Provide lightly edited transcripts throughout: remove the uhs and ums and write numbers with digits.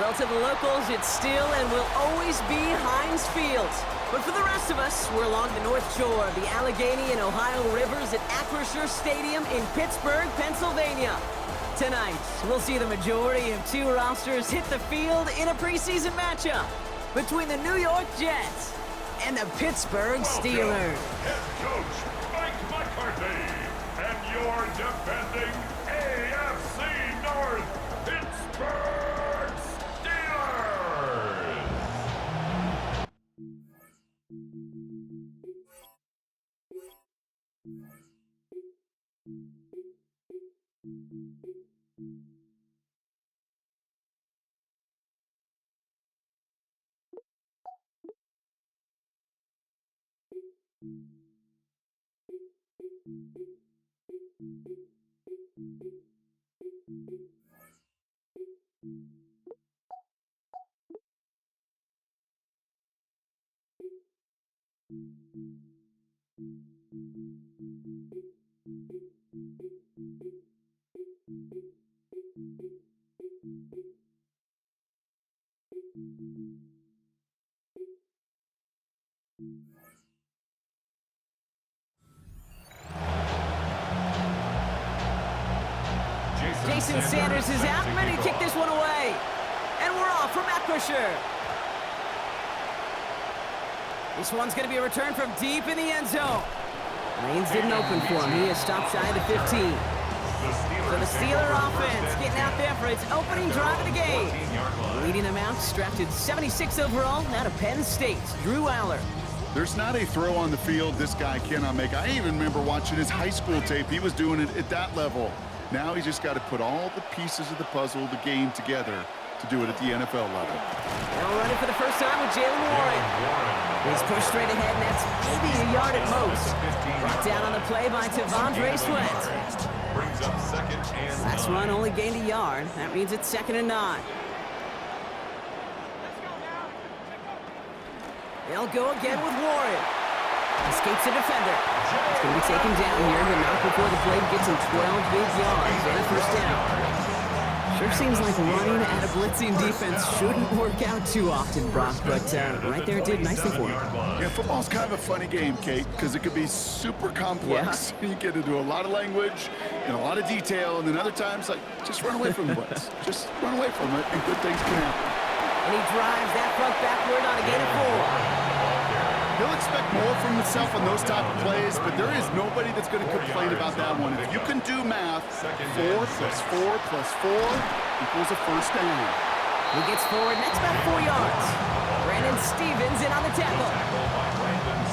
Well, to the locals, it's still and will always be Heinz Field. But for the rest of us, we're along the North Shore of the Allegheny and Ohio Rivers at Acrisure Stadium in Pittsburgh, Pennsylvania. Tonight, we'll see the majority of two rosters hit the field in a preseason matchup between the New York Jets and the Pittsburgh Steelers. Head coach Mike McCarthy and your defending AFC North Pittsburgh Steelers. Jason Sanders is out, ready to kick this one away. And we're off from Acrisure. This one's going to be a return from deep in the end zone. Lanes didn't open for him. He has stopped shy of the 15. So the Steeler offense getting out there for its opening drive of the game. Leading them out, drafted 76 overall, out of Penn State, Drew Aller. There's not a throw on the field this guy cannot make. I even remember watching his high school tape. He was doing it at that level. Now he's just got to put all the pieces of the puzzle, the game together to do it at the NFL level. Now running for the first time with Jalen Warren. He's pushed straight ahead, and that's maybe a yard at most. Brought down on the play by Tavondre Sweat. Brings up second and Last run only gained a yard. That means it's 2nd and 9. They'll go again with Warren. Escapes the defender. He's going to be taken down here, but not before the play gets him 12 big yards and a first down. Sure seems like running at a blitzing defense shouldn't work out too often, Brock, but right there it did nicely for him. Yeah, football's kind of a funny game, Kate, because it could be super complex. Yeah. You get into a lot of language and a lot of detail, and then other times, like, just run away from the blitz. Just run away from it, and good things can happen. And he drives that front backward on a gain of 4. He'll expect more from himself on those type of plays, but there is nobody that's going to complain about that one. If you can do math, 4 plus 4 plus 4 equals a first down. He gets forward, next about 4 yards. Brandon Stevens in on the tackle.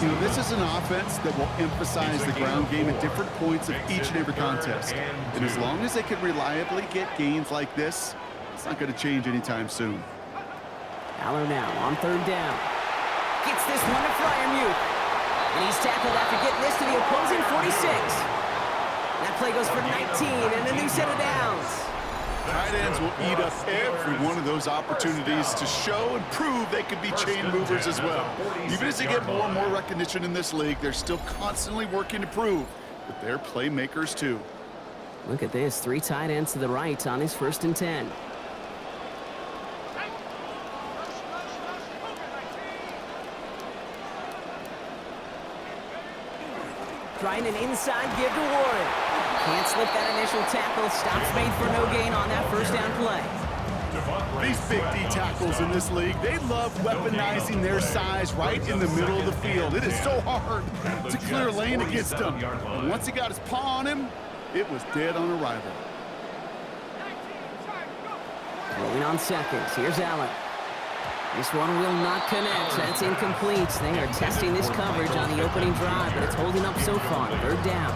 You know, this is an offense that will emphasize the ground game at different points of each and every contest. And as long as they can reliably get gains like this, it's not going to change anytime soon. Aller now on 3rd down. Gets this one to Freiermuth. And he's tackled after getting this to the opposing 46. That play goes for 19 and a new set of downs. Tight ends will eat up every one of those opportunities to show and prove they could be chain movers as well. Even as they get more and more recognition in this league, they're still constantly working to prove that they're playmakers too. Look at this, 3 tight ends to the right on his 1st and 10. Trying an inside give to Warren. Can't slip that initial tackle. Stops made for no gain on that first down play. These big D tackles in this league, they love weaponizing their size right in the middle of the field. It is so hard to clear lane against them. And once he got his paw on him, it was dead on arrival. Rolling on seconds. Here's Allen. This one will not connect. That's incomplete. They are testing this coverage on the opening drive, but it's holding up so far. 3rd down.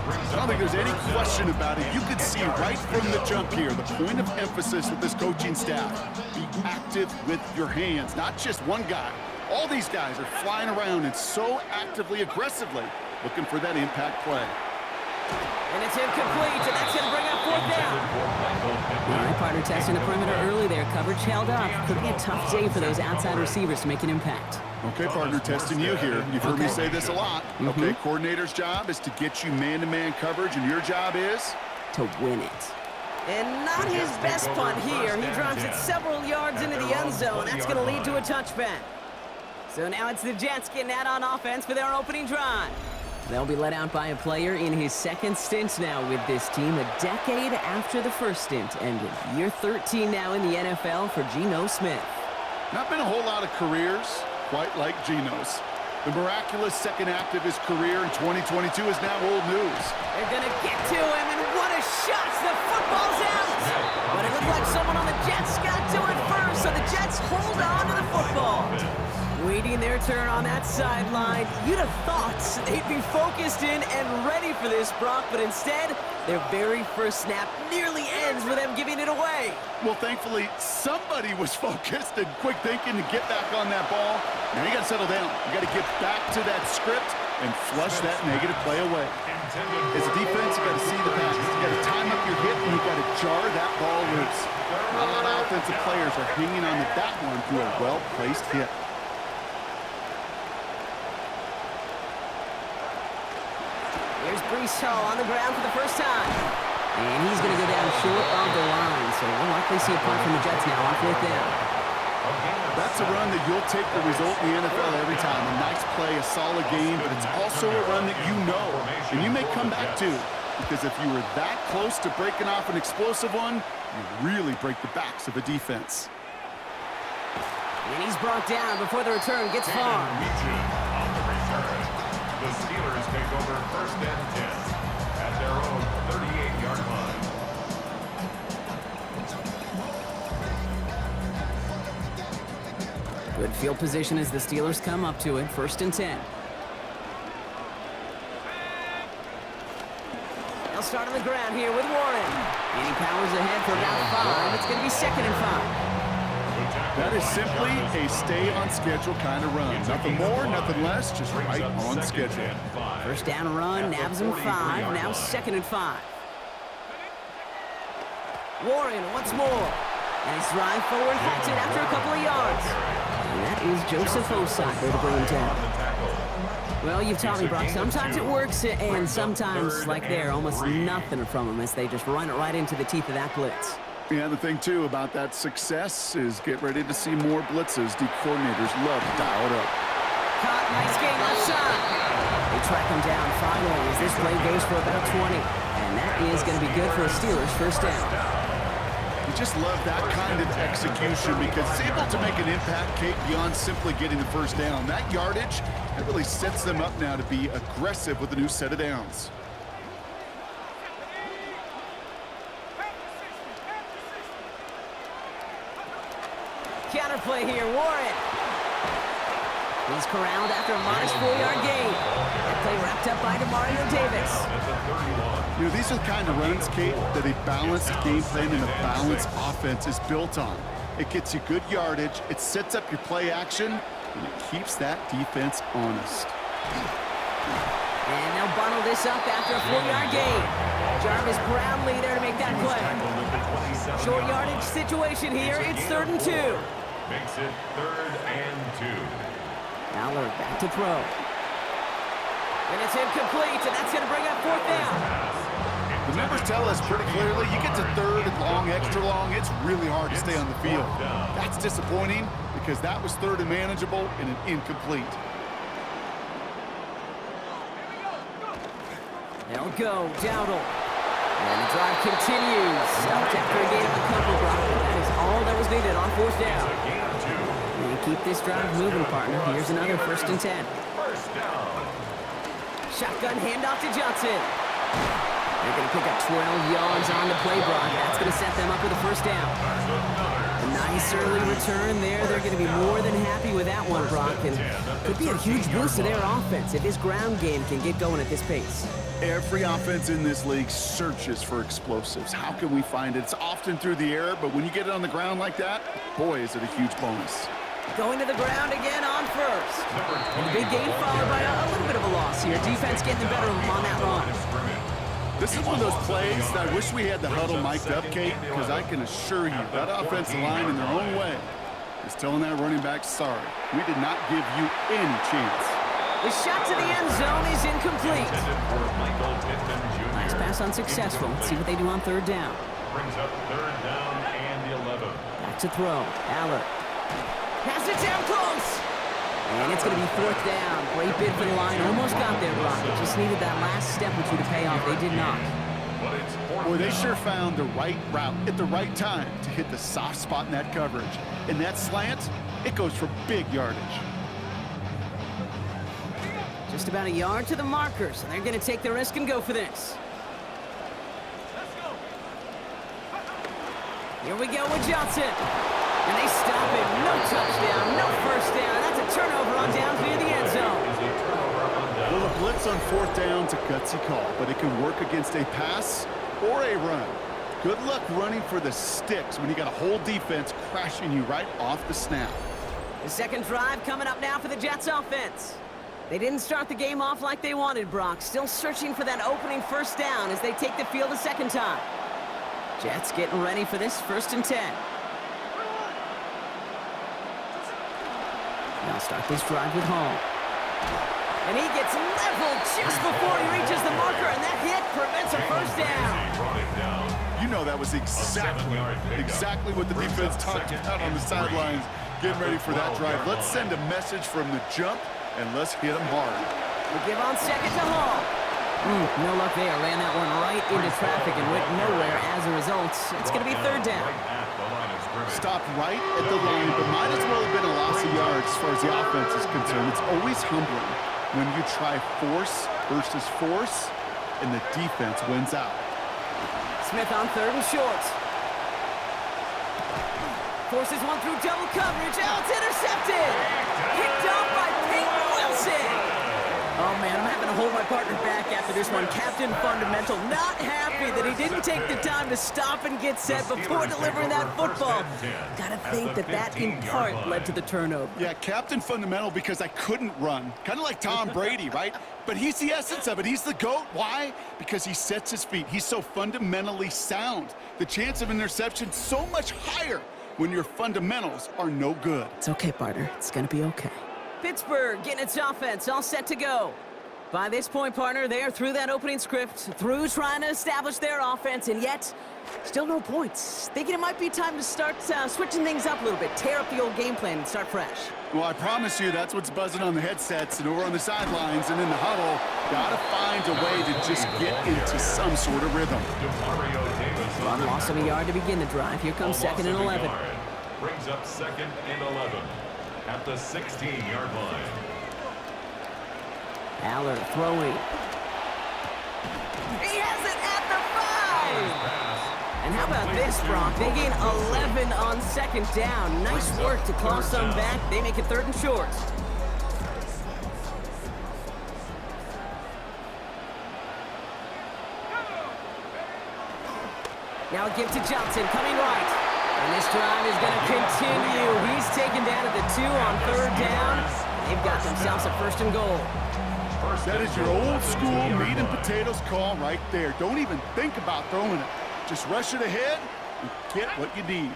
I don't think there's any question about it. You could see right from the jump here, the point of emphasis with this coaching staff. Be active with your hands, not just one guy. All these guys are flying around and so actively, aggressively looking for that impact play. And it's incomplete, and that's going to bring up 4th down. All right, partner testing the perimeter early there. Coverage held up. Could be a tough day for those outside receivers to make an impact. Okay, partner, testing you here. You've heard me say this a lot. Okay, coordinator's job is to get you man-to-man coverage, and your job is? To win it. And not his best punt here. He drives it several yards into the end zone. That's going to lead to a touchback. So now it's the Jets getting out on offense for their opening drive. They'll be let out by a player in his second stint now with this team, a decade after the first stint, and year 13 now in the NFL for Geno Smith. Not been a whole lot of careers quite like Geno's. The miraculous second act of his career in 2022 is now old news. They're going to get to him, and what a shot! The football's out! But it looked like someone on the Jets got to it first, so the Jets hold on to the football. Waiting their turn on that sideline. You'd have thought they'd be focused in and ready for this, Brock, but instead, their very first snap nearly ends with them giving it away. Well, thankfully, somebody was focused and quick thinking to get back on that ball. Now you got to settle down. You got to get back to that script and flush that negative play away. As a defense, you got to see the pass. You got to time up your hit, and you got to jar that ball loose. Not a lot of offensive players are hanging on to that one through a well-placed hit. Here's Breece Hall on the ground for the first time. And he's going to go down short of the line, so we'll likely see a punt from the Jets now on fourth down. That's a run that you'll take the result in the NFL every time. A nice play, a solid game, but it's also a run that you know, and you may come back to, because if you were that close to breaking off an explosive one, you really break the backs of a defense. And he's brought down before the return gets far. The Steelers take over first and 10 at their own 38-yard line. Good field position as the Steelers come up to it. First and 10. They'll start on the ground here with Warren. And he powers ahead for about 5. It's going to be second and 5. That is simply a stay-on-schedule kind of run. Nothing more, nothing less, just right on schedule. First down run, nabs him 5. Now second and 5. Warren once more. Nice drive forward, hits it after a couple of yards. And that is Joseph Osai there to bring him down. Well, you've taught me, Brock, sometimes it works, and sometimes, like there, almost nothing from them as they just run it right into the teeth of that blitz. Yeah, the thing, too, about that success is get ready to see more blitzes. The coordinators love to dial it up. Caught, nice game left side. They track him down finally as this play goes for about 20. And that is going to be good for a Steelers first down. You just love that kind of execution because it's able to make an impact, Kate, beyond simply getting the first down. That yardage, it really sets them up now to be aggressive with a new set of downs. Counterplay here, Warren. He's corralled after a modest 4-yard gain. That play wrapped up by Demario Davis. You know, these are the kind of runs, Kate, that a balanced game plan and a balanced offense is built on. It gets you good yardage, it sets up your play action, and it keeps that defense honest. And they'll bundle this up after a 4-yard gain. Jarvis Brownlee there to make that play. Short yardage situation here. It's 3rd and 2. Makes it 3rd and 2. Allard back to throw. And it's incomplete, and that's going to bring up 4th down. The numbers tell us pretty clearly, you get to 3rd and long, extra long, it's really hard to stay on the field. That's disappointing because that was 3rd and manageable and an incomplete. They'll go, Dowdle. And the drive continues. Stopped after a gain of a couple, Brock. That is all that was needed on 4th down. And keep this drive moving, partner. Here's another 1st and 10. Shotgun handoff to Johnson. They're going to pick up 12 yards on the play, Brock. That's going to set them up with a 1st down. A nice early return there. They're going to be more than happy with that one, Brock. And could be a huge boost to their offense if this ground game can get going at this pace. Every offense in this league searches for explosives. How can we find it? It's often through the air, but when you get it on the ground like that, boy, is it a huge bonus. Going to the ground again on 1st. And the big gain followed by a little bit of a loss here. Defense getting the better of them on that run. This is one of those plays that I wish we had the huddle mic'd up, Kate, because I can assure you that offensive line in their own way is telling that running back, sorry, we did not give you any chance. The shot to the end zone is incomplete. Nice pass unsuccessful. Let's see what they do on 3rd down. brings up 3rd down and 11. Back to throw. Aller. Pass it down close. And it's going to be 4th down. Great bid for the line. Almost got there, Brock. It just needed that last step or two to pay off. They did not. But it's 4th Boy, they down. sure found the right route at the right time to hit the soft spot in that coverage. And that slant, it goes for big yardage. Just about a yard to the markers, and they're going to take the risk and go for this. Here we go with Johnson. And they stop it. No touchdown, no first down. That's a turnover on downs near the end zone. Is a turnover on down. Well, a blitz on 4th down's a gutsy call, but it can work against a pass or a run. Good luck running for the sticks when you got a whole defense crashing you right off the snap. The second drive coming up now for the Jets offense. They didn't start the game off like they wanted, Brock. Still searching for that opening first down as they take the field a second time. Jets getting ready for this 1st and 10. Now start this drive with Hall. And he gets leveled just before he reaches the marker, and that hit prevents a first down. Running down. You know that was exactly what the defense talked about on the sidelines, getting ready for that drive. Let's send a message from the jump, and let's hit them hard. We give on second to Hall. No luck there. Ran that one right into traffic and went nowhere as a result. It's going to be 3rd down. Right at the line of scrimmage. Stopped right at the line, but might as well have been a loss of yards as far as the offense is concerned. It's always humbling when you try force versus force, and the defense wins out. Smith on 3rd and short. Forces one through double coverage. Oh, it's intercepted. Picked off by Peyton Wilson. Oh, man, I'm having to hold my partner back after this one. Captain Fundamental not happy that he didn't take the time to stop and get set before delivering that football. Gotta think that in part led to the turnover. Yeah, Captain Fundamental because I couldn't run. Kind of like Tom Brady, right? But he's the essence of it. He's the GOAT. Why? Because he sets his feet. He's so fundamentally sound. The chance of interception so much higher when your fundamentals are no good. It's okay, partner. It's gonna be okay. Pittsburgh getting its offense all set to go. By this point, partner, they are through that opening script, through trying to establish their offense, and yet still no points. Thinking it might be time to start switching things up a little bit, tear up the old game plan and start fresh. Well, I promise you that's what's buzzing on the headsets and over on the sidelines and in the huddle. Gotta find a way to just get into some sort of rhythm. One loss of a yard to begin the drive. Here comes 2nd and 11. Brings up 2nd and 11 at the 16-yard line. Aller throwing. He has it at the 5! And how about this, Brock? They gain 11 on 2nd down. Nice work to claw some back. They make it 3rd and short. Now a give to Johnson, coming right. And this drive is going to continue. He's taken down at the 2 on 3rd down. They've got themselves a 1st and goal. That is your old school meat and potatoes call right there. Don't even think about throwing it. Just rush it ahead and get what you need.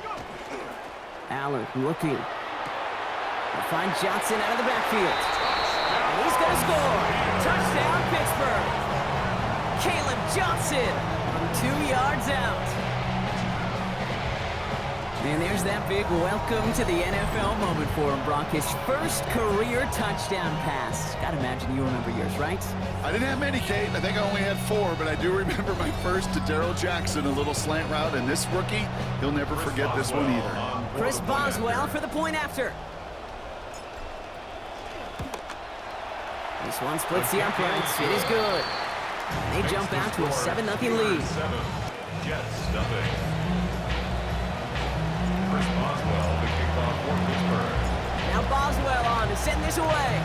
Aller looking. They'll find Johnson out of the backfield. And he's going to score. Touchdown, Pittsburgh. Caleb Johnson from 2 yards out. And there's that big welcome to the NFL moment for him, Brock. His first career touchdown pass. Gotta imagine you remember yours, right? I didn't have many, Kate. I think I only had 4, but I do remember my first to Darrell Jackson, a little slant route. And this rookie, he'll never forget this one either. Chris Boswell for the point after. This one splits the uprights. It is good. They jump out to a 7-0 lead. Jets nothing. Chris Boswell, the kickoff for Pittsburgh. Now Boswell on to send this away.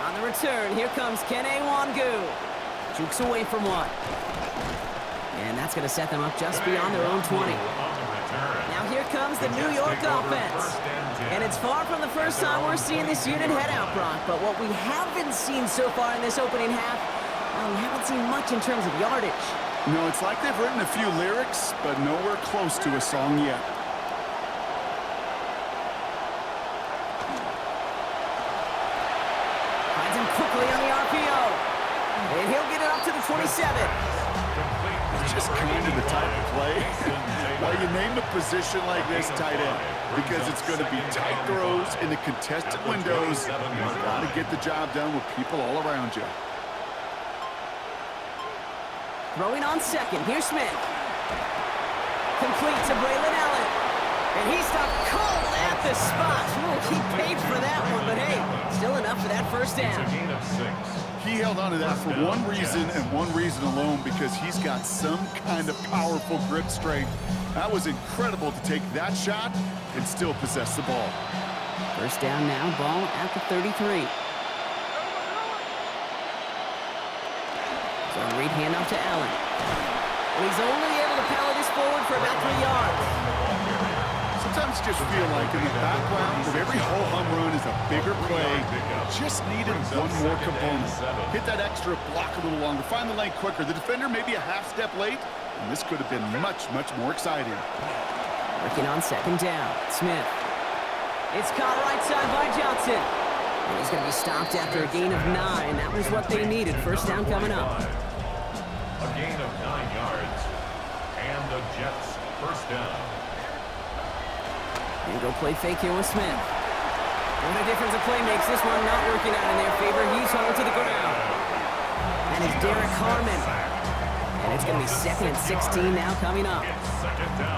On the return, here comes Kene Wangu. Jukes away from one. And that's going to set them up just beyond their own 20. Now here comes the New York offense. And it's far from the first time we're seeing this unit head out, Brock. But what we haven't seen so far in this opening half, well, we haven't seen much in terms of yardage. No, it's like they've written a few lyrics, but nowhere close to a song yet. Finds him quickly on the RPO. And he'll get it up to the 27. It's just kind of the type of play. Well, you name a position like this tight end because it's going to be tight throws in the contested windows. You've got to get the job done with people all around you. Throwing on second. Here's Smith. Complete to Braylon Allen. And he stopped cold at the spot. Ooh, he paid for that one, but hey, still enough for that first down. It's a gain of 6. He held on to that for one reason and one reason alone, because he's got some kind of powerful grip strength. That was incredible to take that shot and still possess the ball. First down now, ball at the 33. So read handoff to Allen. And he's only able to power this forward for about 3 yards. Sometimes you just feel like in the background of every ho-hum run is a bigger play. Just needed one more component. Hit that extra block a little longer. Find the lane quicker. The defender maybe a half step late, and this could have been much, much more exciting. Working on second down. Smith. It's caught right side by Johnson. And he's going to be stopped after a gain of 9. That was what they needed. First down coming up. A gain of 9 yards. And the Jets first down. And go play fake here with Smith. What a difference a play makes. This one not working out in their favor. He's hauled to the ground. And it's Derek Harmon. And it's going to be second and 16 now coming up.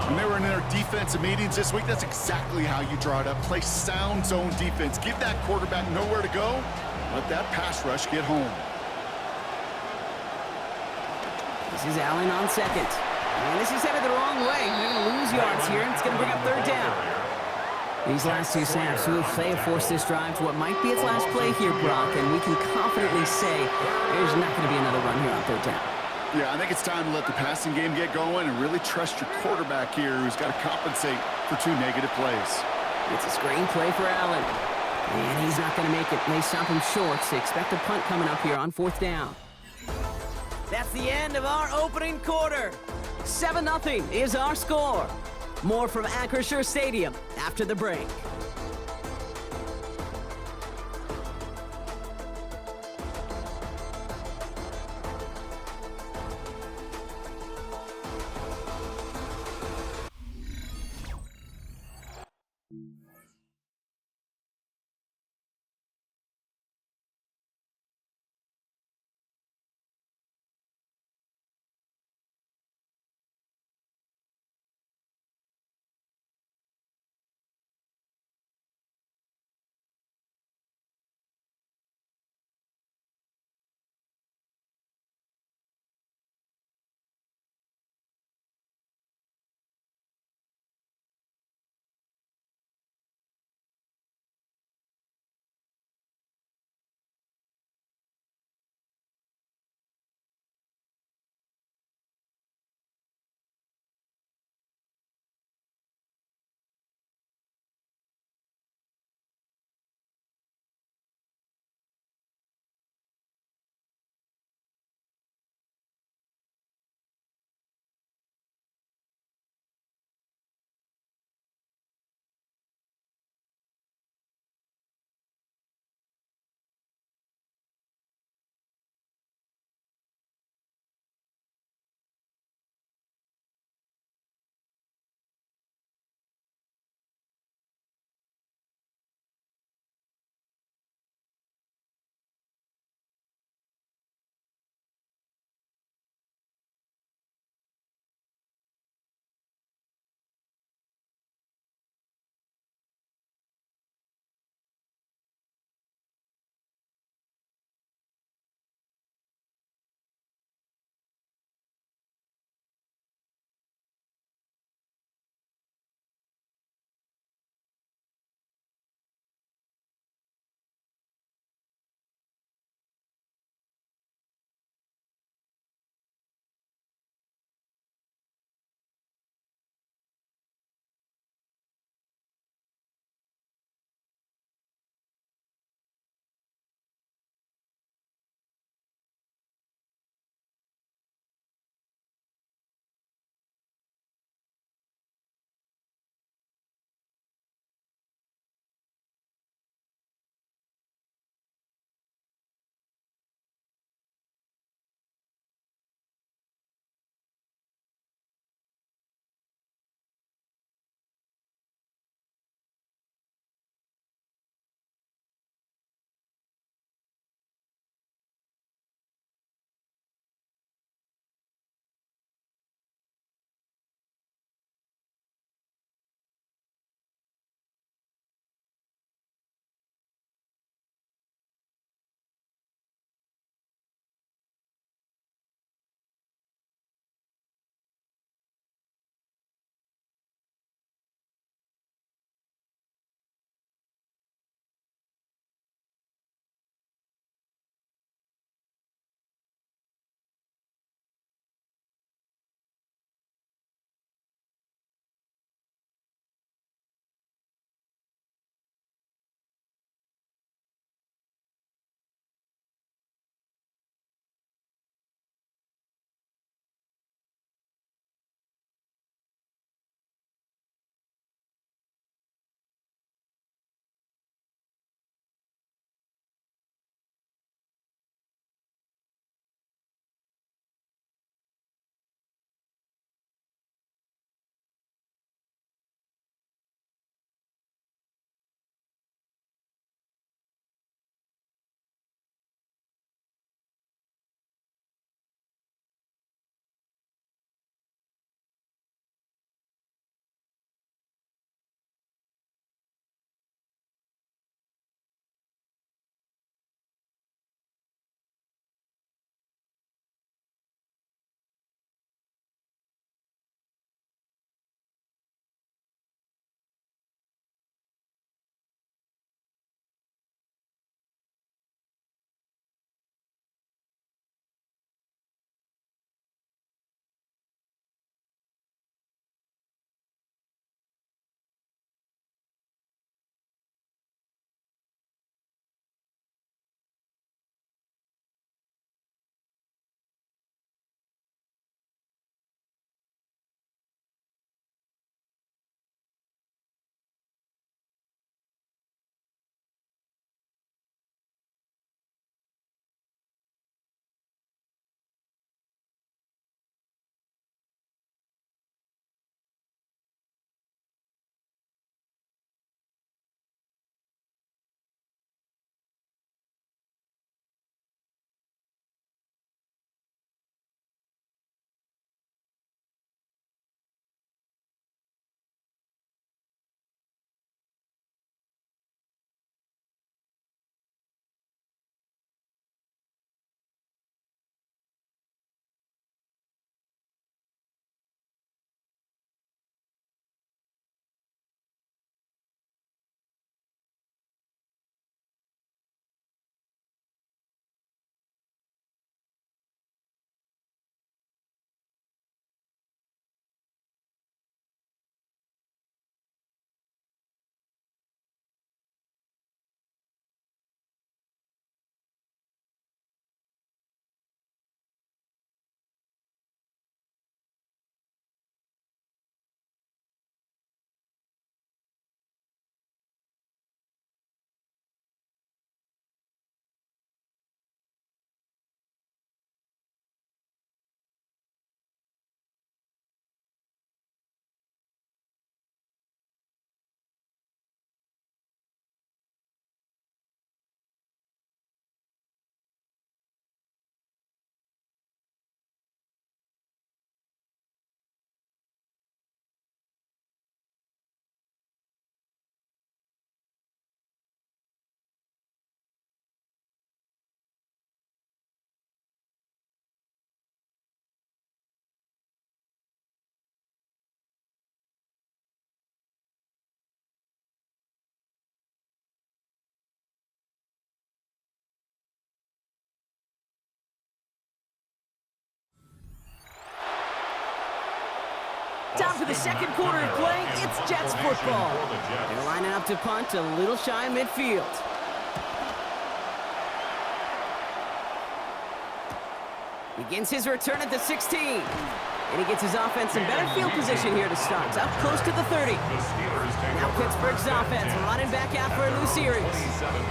When they were in their defensive meetings this week, that's exactly how you draw it up. Play sound zone defense. Give that quarterback nowhere to go. Let that pass rush get home. This is Allen on second. And this is headed the wrong way. They're going to lose yards here, and it's going to bring up third down. These last two snaps, they have forced this drive to what might be its last play here, Brock, and we can confidently say there's not going to be another run here on third down. Yeah, I think it's time to let the passing game get going and really trust your quarterback here, who's got to compensate for 2 negative plays. It's a screen play for Allen. And he's not going to make it. They stop him short, so expect a punt coming up here on fourth down. That's the end of our opening quarter. 7-0 is our score. More from Acrisure Stadium after the break. for the second quarter of play. It's Jets football. They're lining up to punt a little shy midfield. Begins his return at the 16. And he gets his offense in better field position here to start. Up close to the 30. Now Pittsburgh's offense running back out for a new series.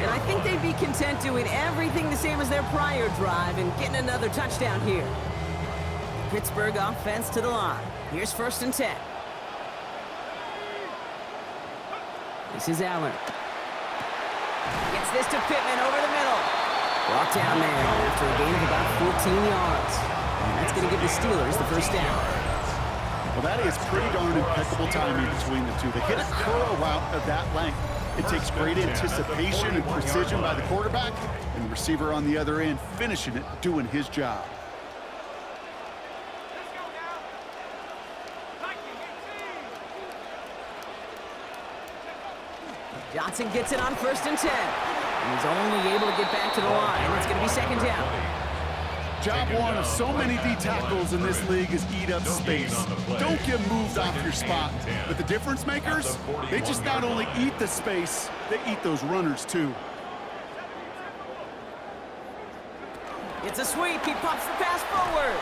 And I think they'd be content doing everything the same as their prior drive and getting another touchdown here. Pittsburgh offense to the line. Here's 1st and 10. This is Allen. Gets this to Pittman over the middle. Brought down there after a gain of about 14 yards. And that's going to give the Steelers the first down. Well, that is pretty darn impeccable timing between the two. They hit a curl route of that length. It takes great anticipation and precision by the quarterback, and the receiver on the other end finishing it, doing his job. Johnson gets it on 1st and 10. And he's only able to get back to the line. It's going to be 2nd down. Job one of so many D tackles in this league is eat up space. Don't get moved off your spot. But the difference makers, they just not only eat the space, they eat those runners too. It's a sweep. He pops the pass forward.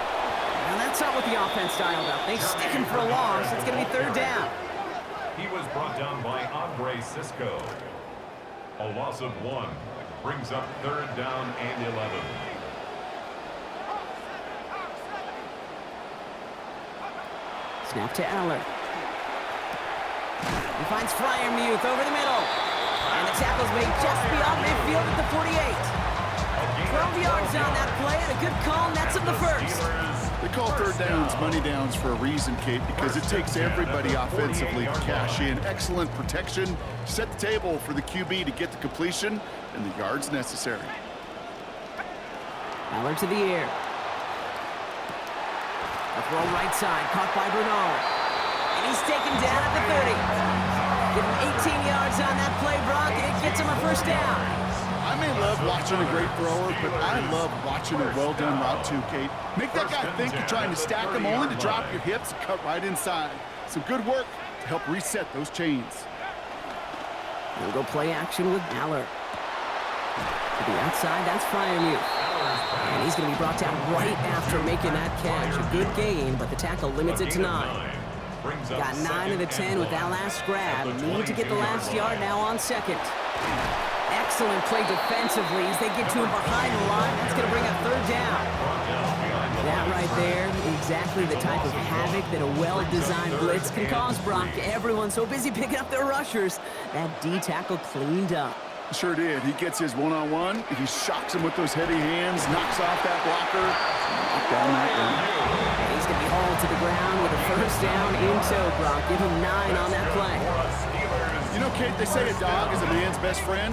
And that's not what the offense dialed up. They stick him for a loss. It's going to be 3rd down. He was brought down by Andre Cisco. A loss of 1 brings up 3rd down and 11. Snap to Aller. He finds Freiermuth over the middle. And the tackle's made just beyond midfield at the 48. 12 yards on that play and a good call, nets him the first. They call 3rd downs money downs for a reason, Kate, because it takes everybody offensively to cash in. Excellent protection, set the table for the QB to get the completion and the yards necessary. Aller to the air. A throw right side, caught by Bernard. And he's taken down at the 30. Give him 18 yards on that play, Brock, and it gets him a first down. I may love watching a great thrower, but I love watching a well-done route too, Kate. Make that guy think you're trying to stack him only to drop your hips and cut right inside. Some good work to help reset those chains. We'll go play action with Aller. To the outside, that's Freiermuth. And he's going to be brought down right after making that catch. A good gain, but the tackle limits it to 9. Got 9 of the 10 with that last grab. Need to get the last yard now on 2nd. Excellent play defensively as they get to him behind the line. That's going to bring up 3rd down. That right there, exactly the type of havoc that a well-designed blitz can cause, Brock. Everyone's so busy picking up their rushers. That D tackle cleaned up. Sure did. He gets his one-on-one. He shocks him with those heavy hands, knocks off that blocker, knock down that run. He's going to be hauled to the ground with a first down in tow, Brock. Give him 9 on that play. You know, Kate, they say a dog is a man's best friend.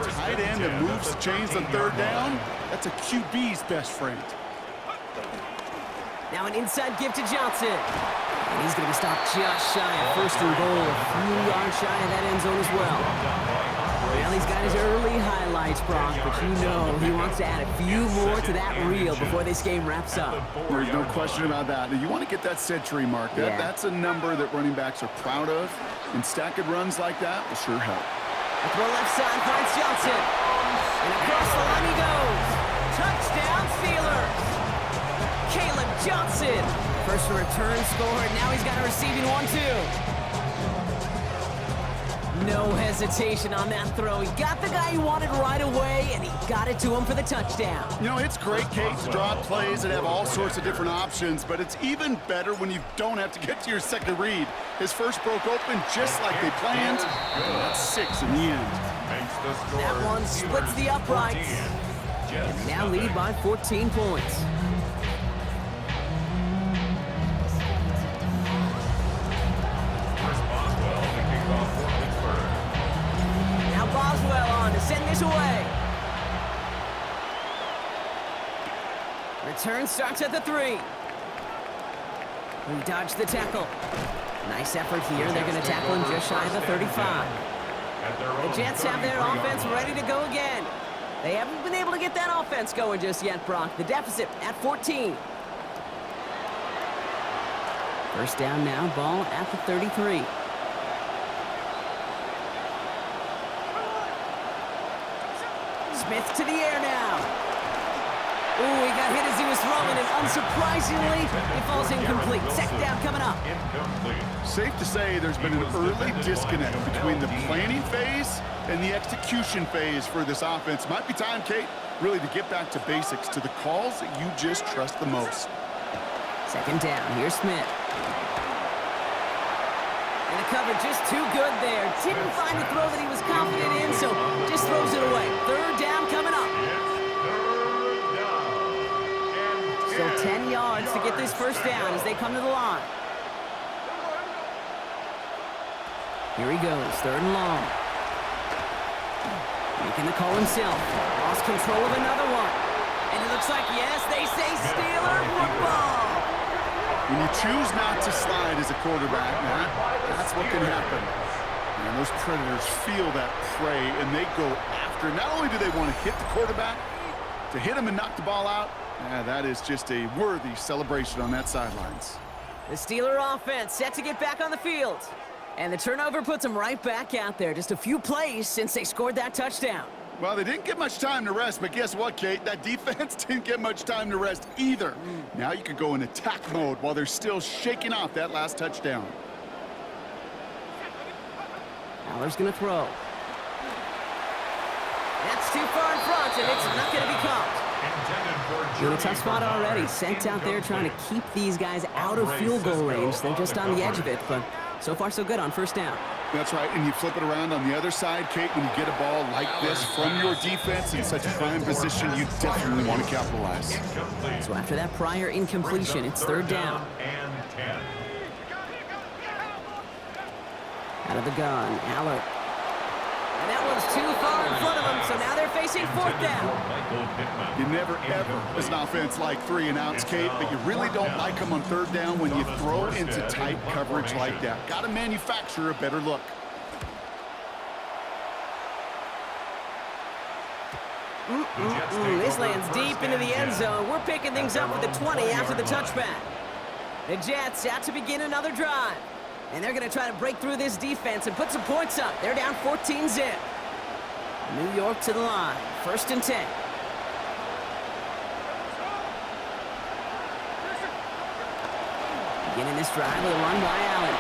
Tight end that moves the chains on 3rd down, that's a QB's best friend. Now an inside give to Johnson. And he's going to be stopped just shy of 1st and goal. A few yards shy of that end zone as well. Well, he's got his early highlights, Brock, but you know he wants to add a few more to that reel before this game wraps up. There's no question about that. You want to get that century mark. That's a number that running backs are proud of, and stacking runs like that will sure help. A throw left side finds Johnson. And across the line he goes. Touchdown, Steelers. Caleb Johnson. First return scored. Now he's got a receiving one, too. No hesitation on that throw. He got the guy he wanted right away, and he got it to him for the touchdown. You know, it's great, Kate, to draw plays that have all sorts of different options, but it's even better when you don't have to get to your second read. His first broke open just like they planned, and that's 6 in the end. That one splits the uprights. And they now lead by 14 points. Boswell on to send this away. Return starts at the 3. We dodged the tackle. Nice effort here. They're going to tackle him just shy of the 35. The Jets have their offense ready to go again. They haven't been able to get that offense going just yet, Brock. The deficit at 14. First down now, ball at the 33. Smith to the air now. Ooh, he got hit as he was throwing, and unsurprisingly, he falls incomplete. Second down coming up. Safe to say there's been an early disconnect between the planning phase and the execution phase for this offense. Might be time, Kate, really to get back to basics, to the calls that you just trust the most. Second down, here's Smith. And the cover just too good there. Didn't find the throw that he was confident in, so just throws it away. Third down coming up. So 10 yards to get this first down as they come to the line. Here he goes, third and long. Making the call himself. Lost control of another one. And it looks like, yes, they say Steeler football. When you choose not to slide as a quarterback, that's what can happen. And those Predators feel that prey, and they go after. Not only do they want to hit the quarterback, to hit him and knock the ball out, that is just a worthy celebration on that sidelines. The Steeler offense set to get back on the field. And the turnover puts them right back out there. Just a few plays since they scored that touchdown. Well, they didn't get much time to rest, but guess what, Kate? That defense didn't get much time to rest either. Now you can go in attack mode while they're still shaking off that last touchdown. Aller's going to throw. That's too far in front, and it's not going to be caught. In a tough spot already. Sent out there trying to keep these guys out of field goal range. They're just on the edge of it, but so far so good on first down. That's right, and you flip it around on the other side, Kate, when you get a ball like this from your defense in such a prime position, you definitely want to capitalize. So after that prior incompletion, it's third down. Out of the gun, Aller. And that one's too far in front of them, so now they're facing fourth down. You never, ever, as an offense, like 3 and outs, Kate, but you really don't like them on third down when you throw into tight coverage like that. Got to manufacture a better look. This lands deep into the end zone. We're picking things up with the 20 after the touchback. The Jets out to begin another drive. And they're going to try to break through this defense and put some points up. They're down 14-zip. New York to the line. First and 10. Beginning this drive with a run by Allen.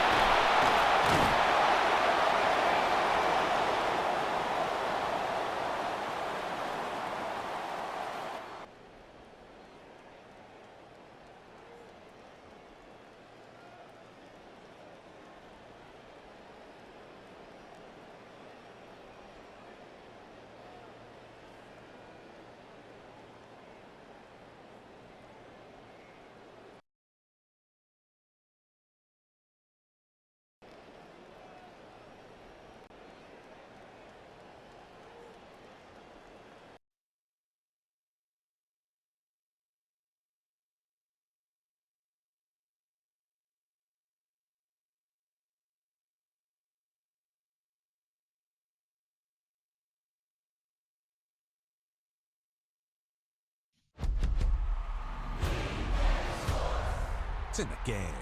It's in the game.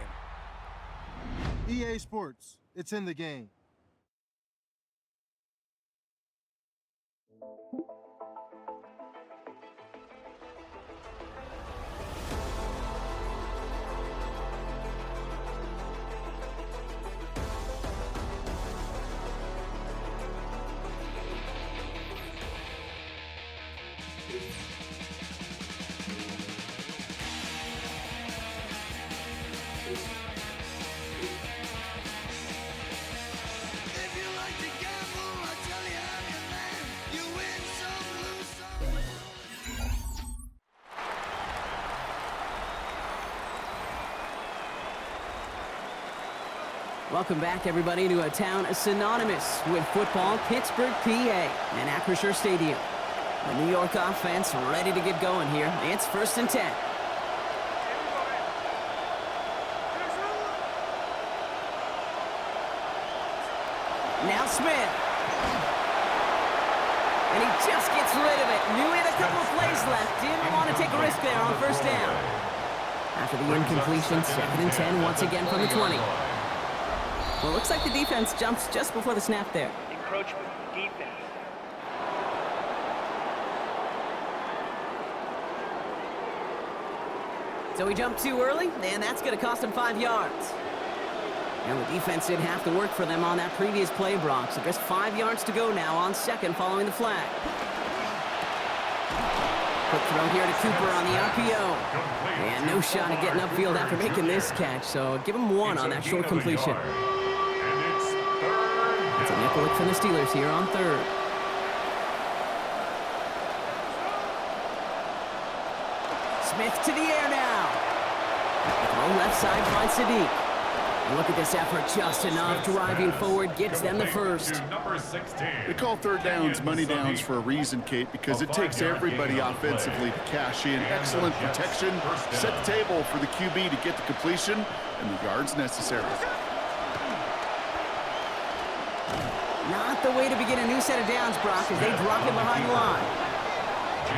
EA Sports, it's in the game. Welcome back, everybody, to a town synonymous with football, Pittsburgh, PA, and Acrisure Stadium. The New York offense ready to get going here. It's first and 10. Now Smith. And he just gets rid of it. Knew he had a couple of plays left. Didn't want to take a risk there on first down. After the incompletion, 2nd and 10 once again from the 20. Well, it looks like the defense jumps just before the snap there. Encroachment, defense. So he jumped too early, and that's going to cost him 5 yards. And the defense did have to work for them on that previous play, Brock. So just 5 yards to go now on 2nd following the flag. Quick throw here to Cooper on the RPO. And no shot at getting upfield after making this catch, so give him 1 on that short completion. It's a nickel lick for the Steelers here on 3rd. Smith to the air now. Throw left side finds Sadiq. And look at this effort, just enough driving forward, gets them the first. They call 3rd downs money downs for a reason, Kate, because it takes everybody offensively to cash in. Excellent protection, set the table for the QB to get the completion and the yards necessary. Not the way to begin a new set of downs, Brock, as they drop it behind the line.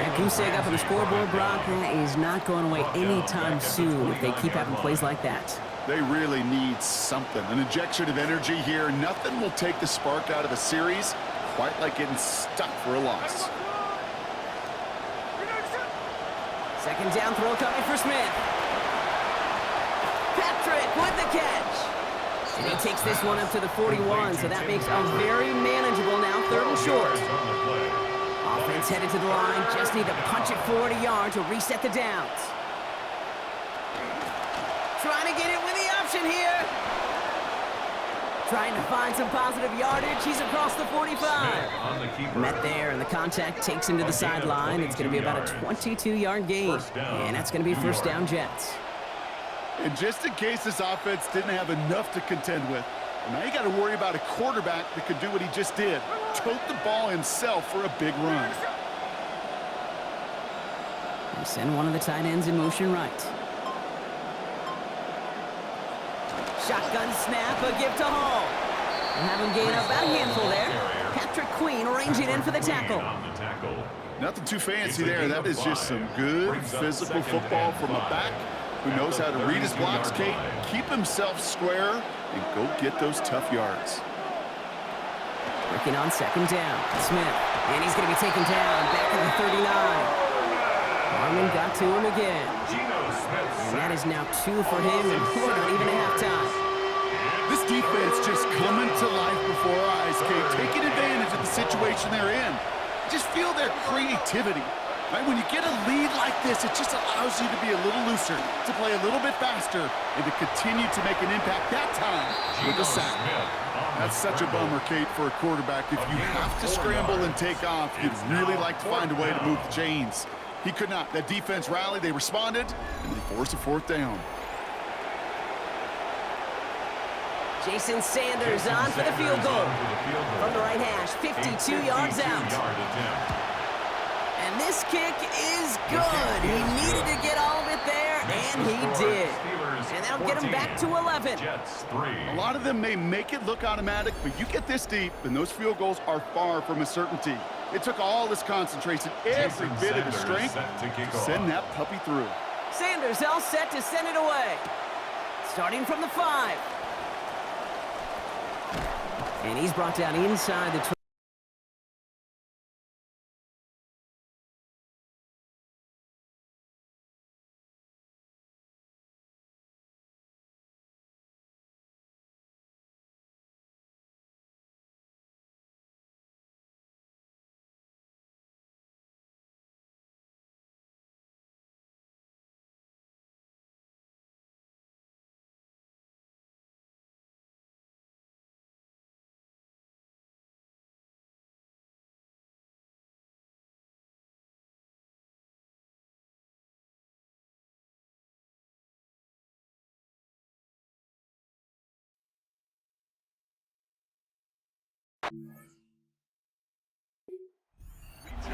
That goose egg up on the scoreboard, Brock, is not going away anytime soon if they keep having plays like that. They really need something, an injection of energy here. Nothing will take the spark out of a series quite like getting stuck for a loss. 2nd down throw coming for Smith. Patrick with the catch. And he takes this one up to the 41, so that makes a very manageable now 3rd and short. Offense headed to the line, just need to punch it forward a yard to reset the downs. Trying to get it with the option here. Trying to find some positive yardage. He's across the 45. Met there, and the contact takes him to the sideline. It's going to be about a 22-yard gain. And that's going to be 1st down Jets. And just in case this offense didn't have enough to contend with, now you got to worry about a quarterback that could do what he just did. Tote the ball himself for a big run. We send one of the tight ends in motion right. Shotgun snap, a give to Hall. And have him gain about a handful there. Patrick Queen arranging in for the tackle. Nothing too fancy there. That is just some good physical football from a back who knows how to read his blocks, Kate, keep himself square, and go get those tough yards. Working on 2nd down. Smith. And he's going to be taken down back at the 39. Harmon got to him again. And that is now 2 for him, and we're not even at halftime. This defense just coming to life before our eyes, Kate, taking advantage of the situation they're in. Just feel their creativity. Right? When you get a lead like this, it just allows you to be a little looser, to play a little bit faster, and to continue to make an impact that time with a sack. That's such a bummer, Kate, for a quarterback. If you have to scramble and take off, you'd really like to find a way to move the chains. He could not. That defense rallied, they responded, and they forced a 4th down. Jason Sanders on for the field goal. From the right hash, 52 yards out. And this kick is good. He needed to get all of it there, and he did. And that'll get him back to 11. A lot of them may make it look automatic, but you get this deep, and those field goals are far from a certainty. It took all his concentration, every bit of his strength to send that puppy through. Sanders all set to send it away. Starting from the 5. And he's brought down inside the 20.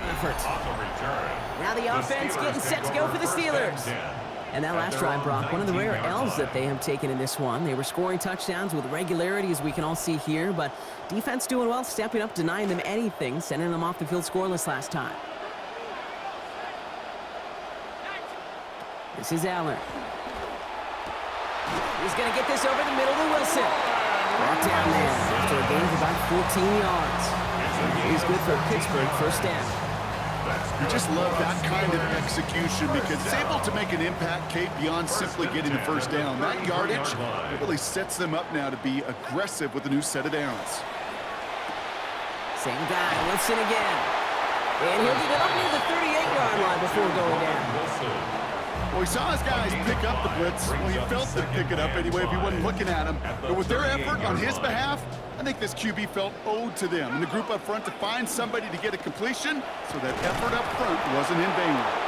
Effort. Now the offense getting set to go for the Steelers. And that last drive, Brock, one of the rare L's that they have taken in this one. They were scoring touchdowns with regularity, as we can all see here, but defense doing well, stepping up, denying them anything, sending them off the field scoreless last time. This is Allen. He's going to get this over the middle to Wilson. Brought down there after a gain of about 14 yards. He's good for Pittsburgh first down. You just love that kind of execution because it's able to make an impact, Kate, beyond simply getting the first down. That yardage really sets them up now to be aggressive with a new set of downs. Same guy, Wilson again. And he'll get it up near the 38-yard line before going down. Well, he saw his guys pick up the blitz. Well, he felt them pick it up anyway if he wasn't looking at him. But with their effort on his behalf, I think this QB felt owed to them and the group up front to find somebody to get a completion, so that effort up front wasn't in vain.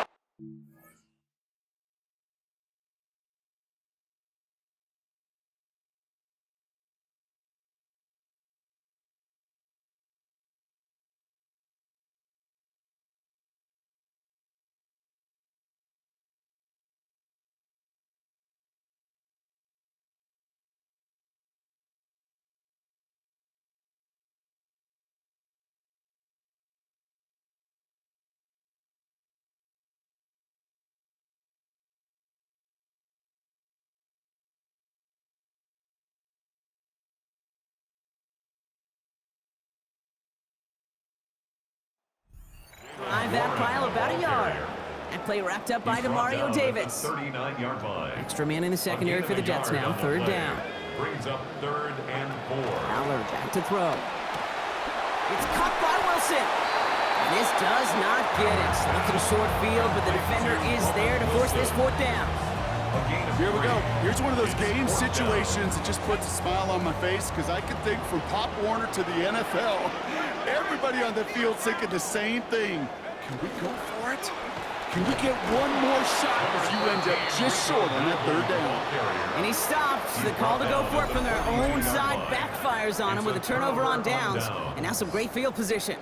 That pile about a yard. That play wrapped up by Demario Davis. 39-yard line. Extra man in the secondary for the Jets now. Third down. Brings up 3rd and 4. Allard back to throw. It's caught by Wilson. This does not get it. Looking short field, but the defender is there to force this 4th down. Here we go. Here's one of those game situations that just puts a smile on my face because I can think from Pop Warner to the NFL, everybody on the field thinking the same thing. Can we go for it? Can we get one more shot as you end up just short on that 3rd down? And he stops. The call to go for it from their own side backfires on him with a turnover on downs. And now some great field position.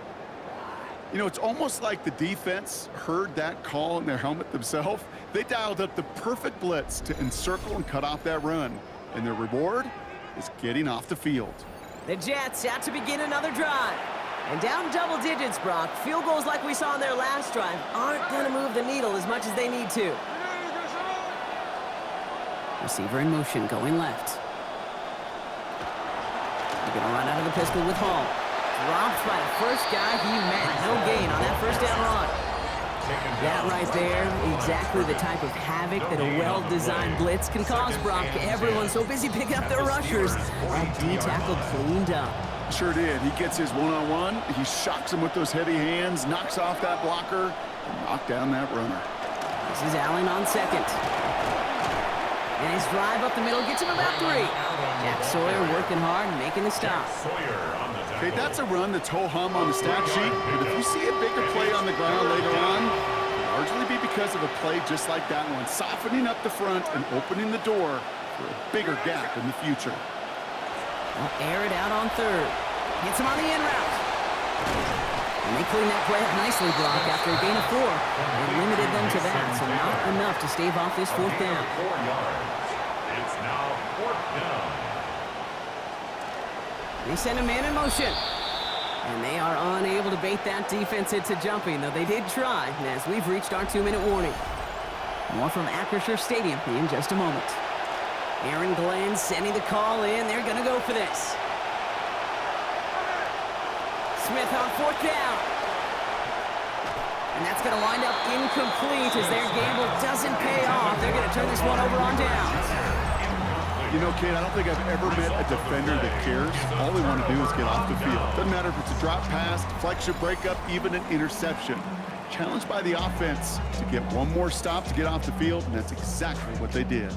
You know, it's almost like the defense heard that call in their helmet themselves. They dialed up the perfect blitz to encircle and cut off that run. And their reward is getting off the field. The Jets out to begin another drive. And down double digits, Brock. Field goals like we saw in their last drive aren't going to move the needle as much as they need to. Receiver in motion, going left. They're going to run out of the pistol with Hall. Dropped by the first guy he met. No gain on that first down run. That right there, exactly the type of havoc that a well-designed blitz can cause, Brock. Everyone's so busy picking up their rushers. That D-tackle cleaned up. Sure did. He gets his one-on-one. He shocks him with those heavy hands, knocks off that blocker, and knocked down that runner. This is Allen on second. And his drive up the middle gets him about 3. Jack Sawyer working hard and making the stop. Okay, that's a run that's ho-hum on the stat sheet, but if you see a bigger play on the ground later on, it'll largely be because of a play just like that one, softening up the front and opening the door for a bigger gap in the future. Well, air it out on 3rd. Hits him on the in route. And they clean that play up nicely, Brock, after a gain of 4. They limited them to that, so not enough to stave off this 4th down. 4 yards. It's now 4th down. They send a man in motion. And they are unable to bait that defense into jumping, though they did try, as we've reached our 2-minute warning. More from Acrisure Stadium in just a moment. Aaron Glenn sending the call in. They're going to go for this. Smith on 4th down. And that's going to wind up incomplete as their gamble doesn't pay off. They're going to turn this one over on downs. You know, Kate, I don't think I've ever met a defender that cares. All they want to do is get off the field. Doesn't matter if it's a drop pass, deflection, breakup, even an interception. Challenged by the offense to get one more stop to get off the field, and that's exactly what they did.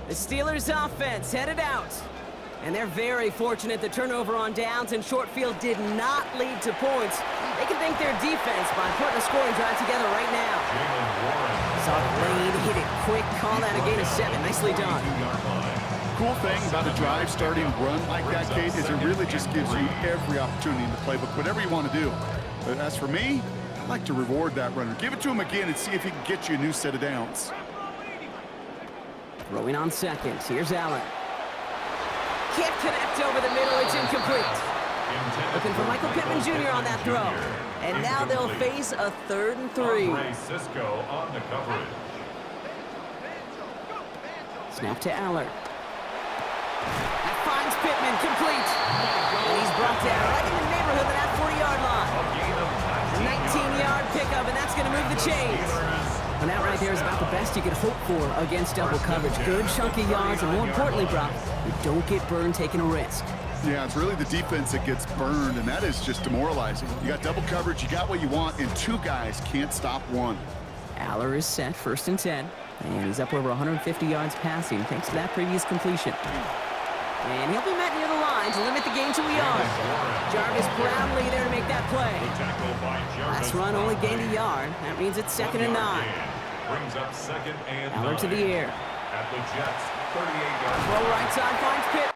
The Steelers offense headed out. And they're very fortunate the turnover on downs and short field did not lead to points. They can thank their defense by putting a scoring drive together right now. Saw the lead, hit it quick, call that a gain of 7. Nicely done. Cool thing about a drive starting run like that, Kate, is it really just gives you every opportunity in the playbook, whatever you want to do. But as for me, I like to reward that runner. Give it to him again and see if he can get you a new set of downs. Throwing on second. Here's Allen. Can't connect over the middle. It's incomplete. Looking for Michael Pittman Jr. on that throw. And now they'll face a 3rd and 3. Cisco on the coverage. Snap to Allard. That finds Pittman, complete. And he's brought down right in the neighborhood of that 40-yard line. 19-yard pickup, and that's going to move the chains. And that right there is about the best you could hope for against double coverage. Good chunky yards, and more importantly, Brock, you don't get burned taking a risk. Yeah, it's really the defense that gets burned, and that is just demoralizing. You got double coverage, you got what you want, and two guys can't stop one. Aller is set, 1st and 10. And he's up over 150 yards passing thanks to that previous completion. And he'll be met near the line to limit the gain to a yard. Jarvis Brownlee there to make that play. Last run only gained a yard. That means it's 2nd and 9. Brings up 2nd and 9. Aller to the air. At the Jets, 38-yard. Throw right side finds Pitt.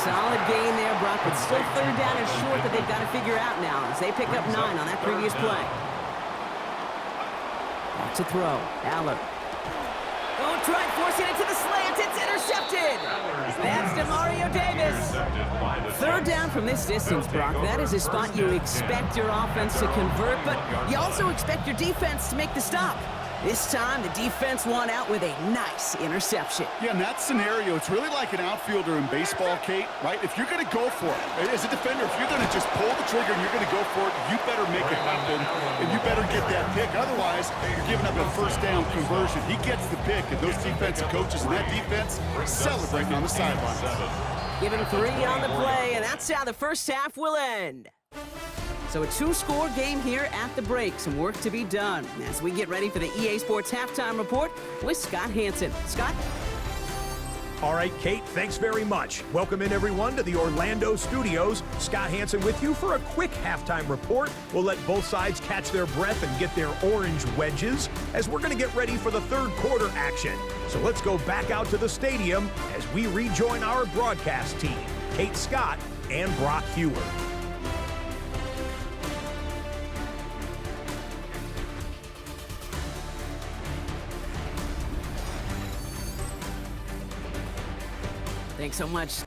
Solid gain there, Brock, but still 3rd down and short that they've got to figure out now as they pick up 9 on that previous play. Back to throw. Aller. Oh, tried forcing it to the slant. It's intercepted. That's DeMario Davis. 3rd down from this distance, Brock. That is a spot you expect your offense to convert, but you also expect your defense to make the stop. This time, the defense won out with a nice interception. Yeah, in that scenario, it's really like an outfielder in baseball, Kate, right? If you're going to go for it, as a defender, if you're going to just pull the trigger and you're going to go for it, you better make it happen, and you better get that pick. Otherwise, you're giving up a 1st down conversion. He gets the pick, and those defensive coaches and that defense celebrating on the sidelines. Give him 3 on the play, and that's how the first half will end. So a 2-score game here at the break. Some work to be done as we get ready for the EA Sports Halftime Report with Scott Hansen. Scott? All right, Kate, thanks very much. Welcome in, everyone, to the Orlando studios. Scott Hansen with you for a quick halftime report. We'll let both sides catch their breath and get their orange wedges as we're going to get ready for the 3rd quarter action. So let's go back out to the stadium as we rejoin our broadcast team, Kate Scott and Brock Hewer. Thanks so much.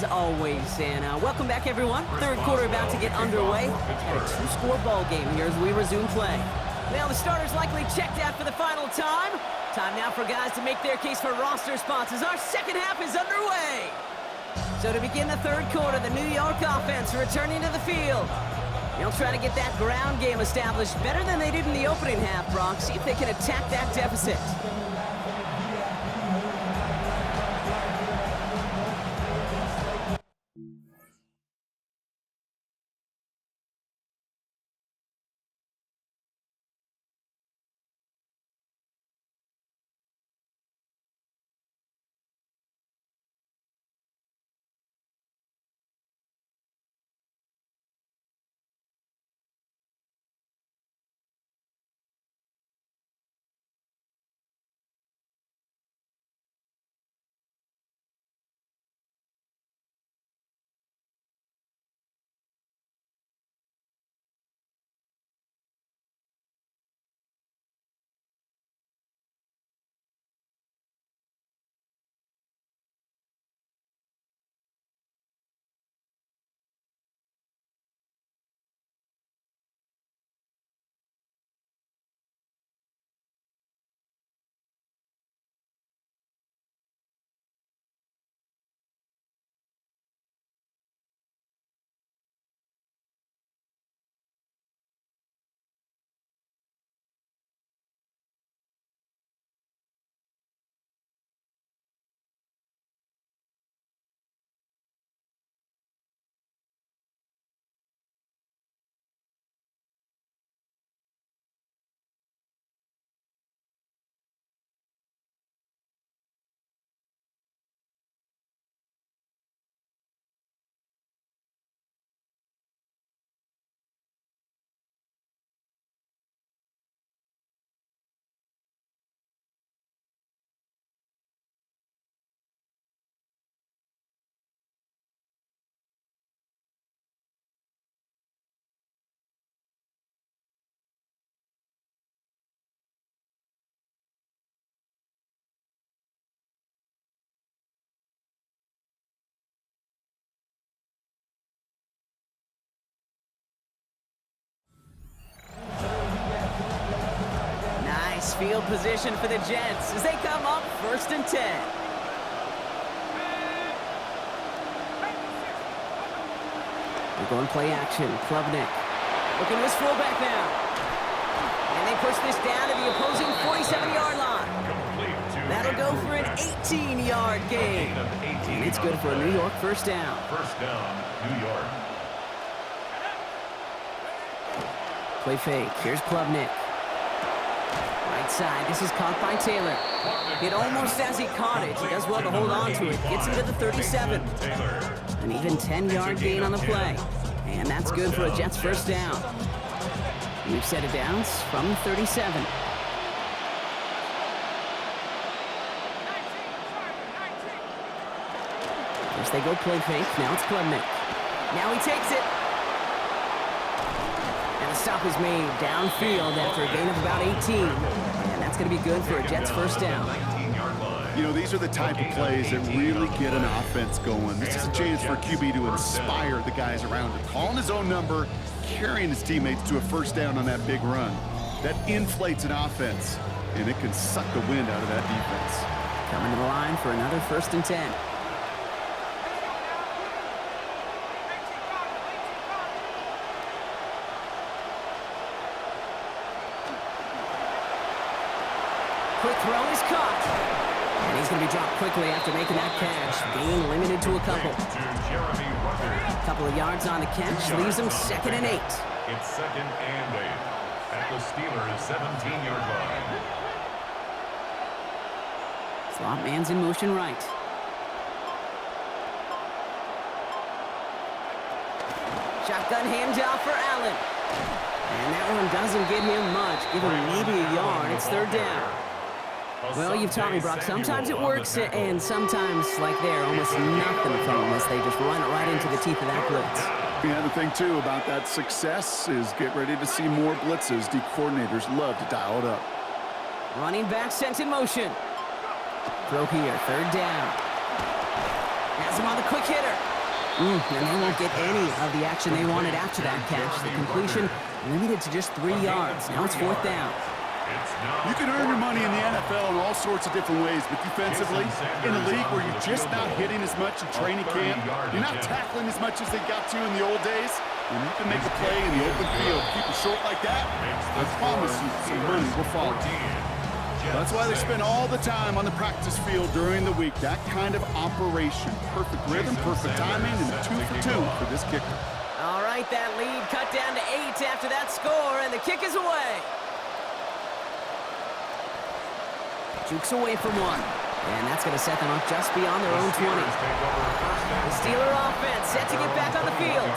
as always. And welcome back, everyone. Third quarter about to get underway. Got a two-score ball game here as we resume play. Now the starters likely checked out for the final time. Time now for guys to make their case for roster spots as our second half is underway. So to begin the third quarter, the New York offense returning to the field. They'll try to get that ground game established better than they did in the opening half, Brock. See if they can attack that deficit. Nice field position for the Jets as they come up 1st and 10. They're going play action. Klubnik looking to his fullback now. And they push this down to the opposing 47-yard line. That'll go for an 18-yard gain. And it's good for a New York first down. First down, New York. Play fake. Here's Klubnik. Right side. This is caught by Taylor. It almost as he caught it. He does well to hold on to it. Gets him to the 37. An even 10-yard gain on the play. And that's good for a Jets first down. We've set it downs from the 37. First they go play fake. Now it's Klubnik. Now he takes it. And the stop is made downfield after a gain of about 18. And that's going to be good for a Jets first down. You know, these are the type of plays that really get an offense going. This is a chance for QB to inspire the guys around him. Calling his own number, carrying his teammates to a first down on that big run. That inflates an offense, and it can suck the wind out of that defense. Coming to the line for another 1st and 10. Quick throw is caught. And he's going to be dropped quickly after making that catch, being limited to a couple. Couple of yards on the catch, leaves him 2nd and 8. It's 2nd and 8 at the Steelers' 17-yard line. Slot man's in motion right. Shotgun handoff for Allen. And that one doesn't get him much. Give him maybe a yard. It's 3rd down. Well, you've taught me, Brock, sometimes it works, and sometimes, like there, almost nothing from them as they just run it right into the teeth of that blitz. Yeah, the thing, too, about that success is get ready to see more blitzes. D coordinators love to dial it up. Running back sent in motion. Throw here, 3rd down. Has him on the quick hitter. And they won't get any of the action they wanted after that catch. The completion limited to just 3 yards. Now it's 4th down. You can earn your money in the NFL in all sorts of different ways, but defensively, in a league where you're just not hitting as much in training camp, you're not tackling as much as they got to in the old days, when you can make a play in the open field, keep it short like that, I promise you some money will follow. That's why they spend all the time on the practice field during the week. That kind of operation. Perfect rhythm, perfect timing, and a 2 for 2 for this kicker. All right, that lead cut down to 8 after that score, and the kick is away. Jukes away from one, and that's going to set them up just beyond their own 20. The Steeler offense set to get back on the field.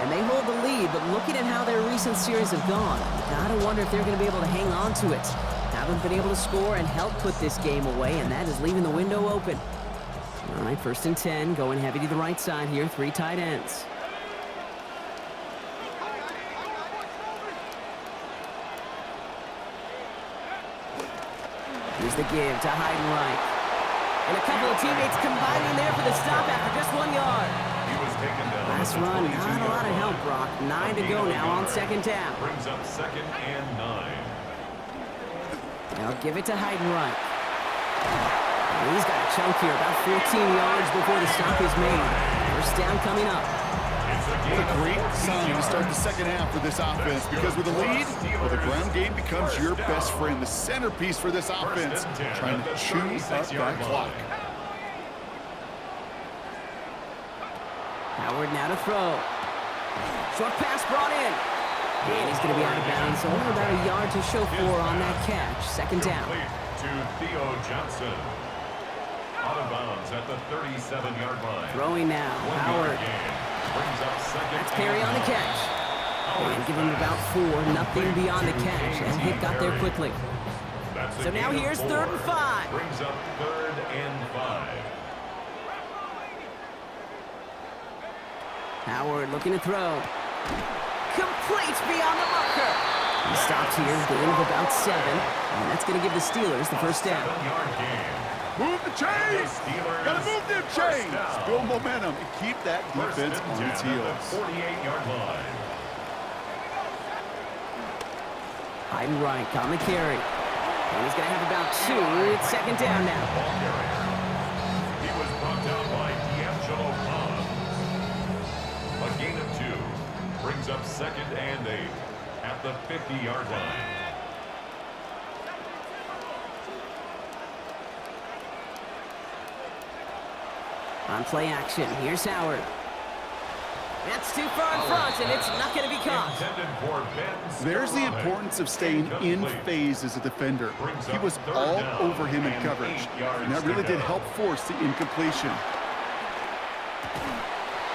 And they hold the lead, but looking at how their recent series have gone, you gotta wonder if they're going to be able to hang on to it. Haven't been able to score and help put this game away, and that is leaving the window open. All right, 1st and 10, going heavy to the right side here, 3 tight ends. Here's the give to Heidenreich. And a couple of teammates combining there for the stop after just 1 yard. Last run, not a lot of help, Brock. 9 to go now on 2nd down. Brings up 2nd and 9. Now give it to Heidenreich. He's got a chunk here, about 14 yards before the stop is made. 1st down coming up. What a great sign to start the second half for this offense, because with a lead, well, the ground game becomes your best friend, the centerpiece for this offense, trying to chew up that clock. Howard now to throw. Short pass brought in. And he's going to be out of bounds. Only about a yard to show for on that catch. 2nd down. To Theo Johnson. Out of bounds at the 37-yard line. Throwing now. Howard. That's Perry on the catch. And give him about 4. Nothing beyond the catch. And hit got there quickly. So now here's 3rd and 5. Brings up 3rd and 5. Howard looking to throw. Complete beyond the marker. He stops here, gain of about 7. And that's going to give the Steelers the 1st down. Move the chains! Gotta move them chains! Build momentum and keep that defense on its heels. 48-yard line. Heidenreich on the carry. And he's going to have about 2. It's 2nd down now. He was brought down by D'Angelo Cobb. A gain of 2 brings up 2nd and 8 at the 50-yard line. On play action, here's Howard. That's too far in front, and it's not going to be caught. There's the importance of staying in phase as a defender. He was all over him in coverage, and that really did help force the incompletion.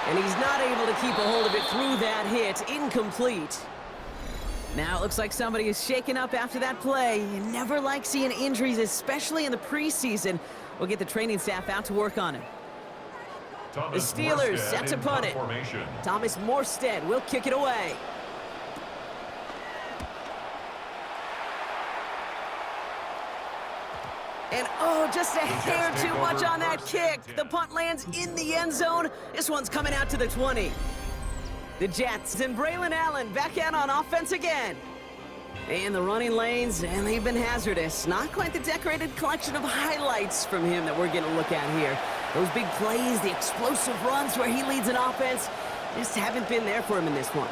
And he's not able to keep a hold of it through that hit. Incomplete. Now it looks like somebody is shaken up after that play. You never like seeing injuries, especially in the preseason. We'll get the training staff out to work on it. The Steelers set to punt it. Thomas Morstead will kick it away. And oh, just a hair too much on that kick. The punt lands in the end zone. This one's coming out to the 20. The Jets and Braylon Allen back out on offense again. And the running lanes, and they've been hazardous. Not quite the decorated collection of highlights from him that we're going to look at here. Those big plays, the explosive runs where he leads an offense, just haven't been there for him in this one.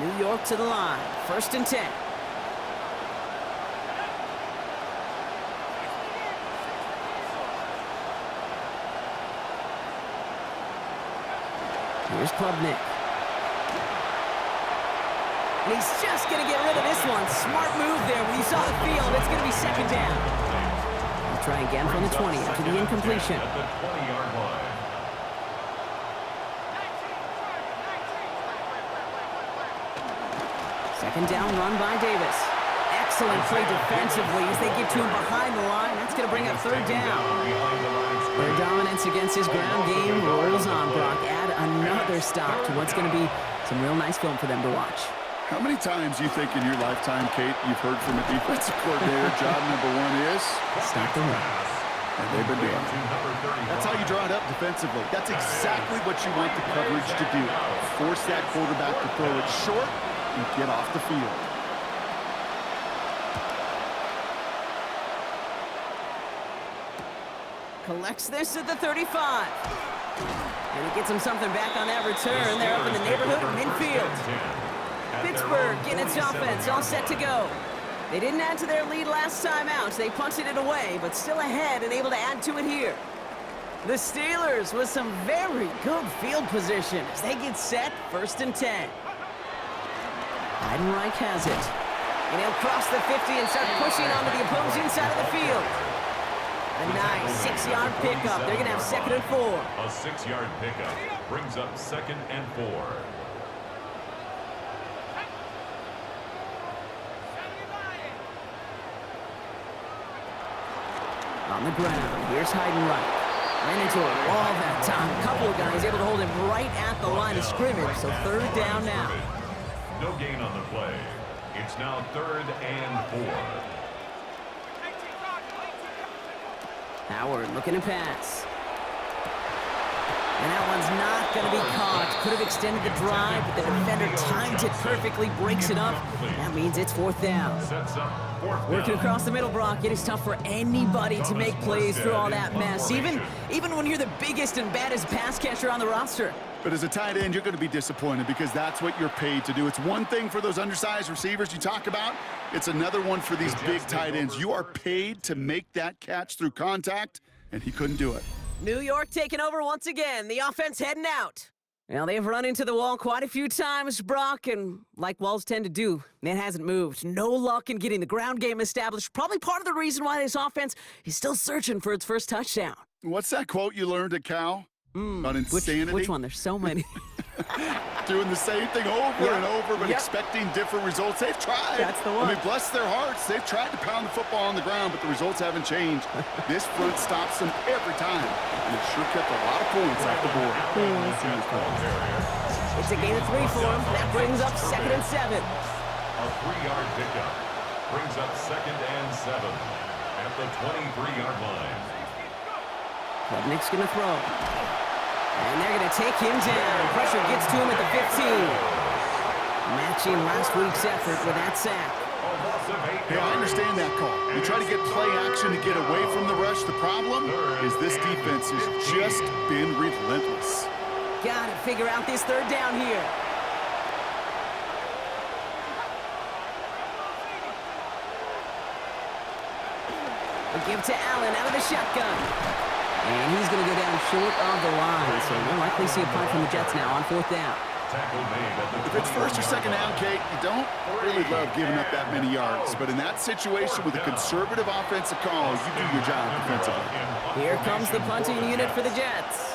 New York to the line, 1st and 10. Here's Klubnik. And he's just going to get rid of this one. Smart move there. When he saw the field, it's going to be 2nd down. He'll try again from the 20 after the incompletion. At the 20-yard line. Second down run by Davis. Excellent play defensively as they get to him behind the line. That's going to bring up 3rd down. Their dominance against his ground game rolls on, Brock. Add another stop to what's going to be some real nice film for them to watch. How many times do you think in your lifetime, Kate, you've heard from a defensive coordinator, job number 1 is? Stop the run. And they've been doing it. That's how you draw it up defensively. That's exactly what you want the coverage to do. Force that quarterback to throw it short and get off the field. Collects this at the 35. And he gets him something back on that return. They're up in the neighborhood of midfield. Pittsburgh getting its offense all set to go. They didn't add to their lead last time out. They punted it away, but still ahead and able to add to it here. The Steelers with some very good field position as they get set, 1st and 10. Heidenreich has it. And he'll cross the 50 and start pushing onto the opposing side of the field. A nice 6-yard pickup. They're going to have 2nd and 4. A 6-yard pickup brings up 2nd and 4. On the ground, here's Heidenreich. Ran into a wall that time. A couple of guys able to hold him right at the line of scrimmage, so 3rd down now. No gain on the play. It's now 3rd and 4. Howard looking to pass. And that one's not going to be caught. Could have extended the drive, but the defender timed it perfectly, breaks it up. That means it's 4th down. Sets up 4th down. Working across the middle, Brock, it is tough for anybody to make plays through all that mess, even when you're the biggest and baddest pass catcher on the roster. But as a tight end, you're going to be disappointed because that's what you're paid to do. It's one thing for those undersized receivers you talk about. It's another one for these big tight ends. You are paid to make that catch through contact, and he couldn't do it. New York taking over once again. The offense heading out. Now, they've run into the wall quite a few times, Brock, and like walls tend to do, it hasn't moved. No luck in getting the ground game established. Probably part of the reason why this offense is still searching for its first touchdown. What's that quote you learned at Cal? About insanity? Which one? There's so many. Doing the same thing over and over, but expecting different results. They've tried. That's the one. I mean, bless their hearts. They've tried to pound the football on the ground, but the results haven't changed. This front stops them every time, and it sure kept a lot of points off the board. It's a gain of 3 for them. That brings up 2nd and 7. A 3-yard pickup brings up 2nd and 7 at the 23-yard line. Klubnik's going to throw. And they're going to take him down. Pressure gets to him at the 15. Matching last week's effort with that sack. Hey, I understand that call. You try to get play action to get away from the rush. The problem is this defense has just been relentless. Got to figure out this 3rd down here. We'll give to Allen out of the shotgun. And he's going to go down short of the line, so we'll likely see a punt from the Jets now on 4th down. If it's 1st or 2nd down, Kate, you don't really love giving up that many yards. But in that situation with a conservative offensive call, you do your job defensively. Here comes the punting unit for the Jets.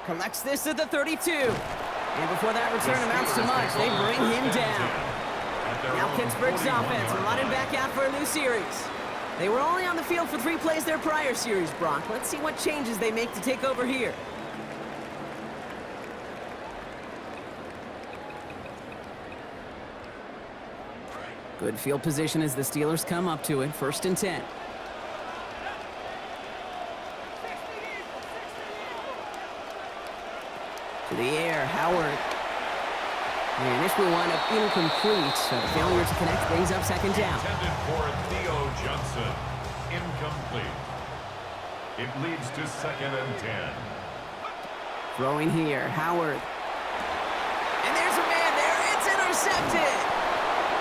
Collects this at the 32. And before that return amounts to much, they bring him down. Now Pittsburgh's offense running back out for a new series. They were only on the field for 3 plays their prior series, Brock. Let's see what changes they make to take over here. Good field position as the Steelers come up to it, 1st and 10. To the air, Howard. And this will wind up incomplete, so the failure to connect brings up 2nd down. Intended for Theo Johnson. Incomplete. It leads to 2nd and 10. Throwing here, Howard. And there's a man there. It's intercepted.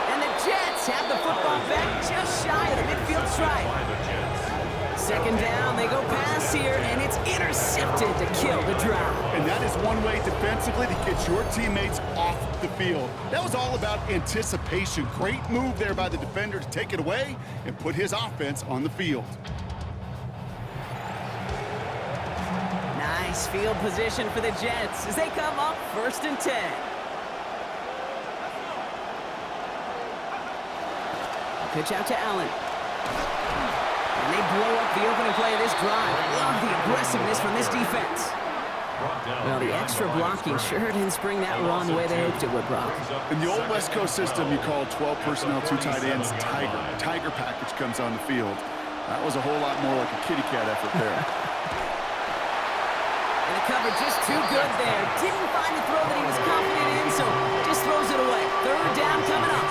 And the Jets have the football back just shy of the midfield stripe. By the Jets. 2nd down, they go pass here, and it's intercepted to kill the drive. And that is one way defensively to get your teammates off the field. That was all about anticipation. Great move there by the defender to take it away and put his offense on the field. Nice field position for the Jets as they come up 1st and 10. Pitch out to Allen. And they blow up the opening play of this drive. Love the aggressiveness from this defense. brought down. Well, the extra blocking sure didn't spring that run the way they hoped it would, Brock. In the old West Coast system, you call 12 personnel, 2 tight ends, Tiger. Tiger package comes on the field. That was a whole lot more like a kitty cat effort there. And the cover just too good there. Didn't find a throw that he was confident in, so just throws it away. Third down coming up.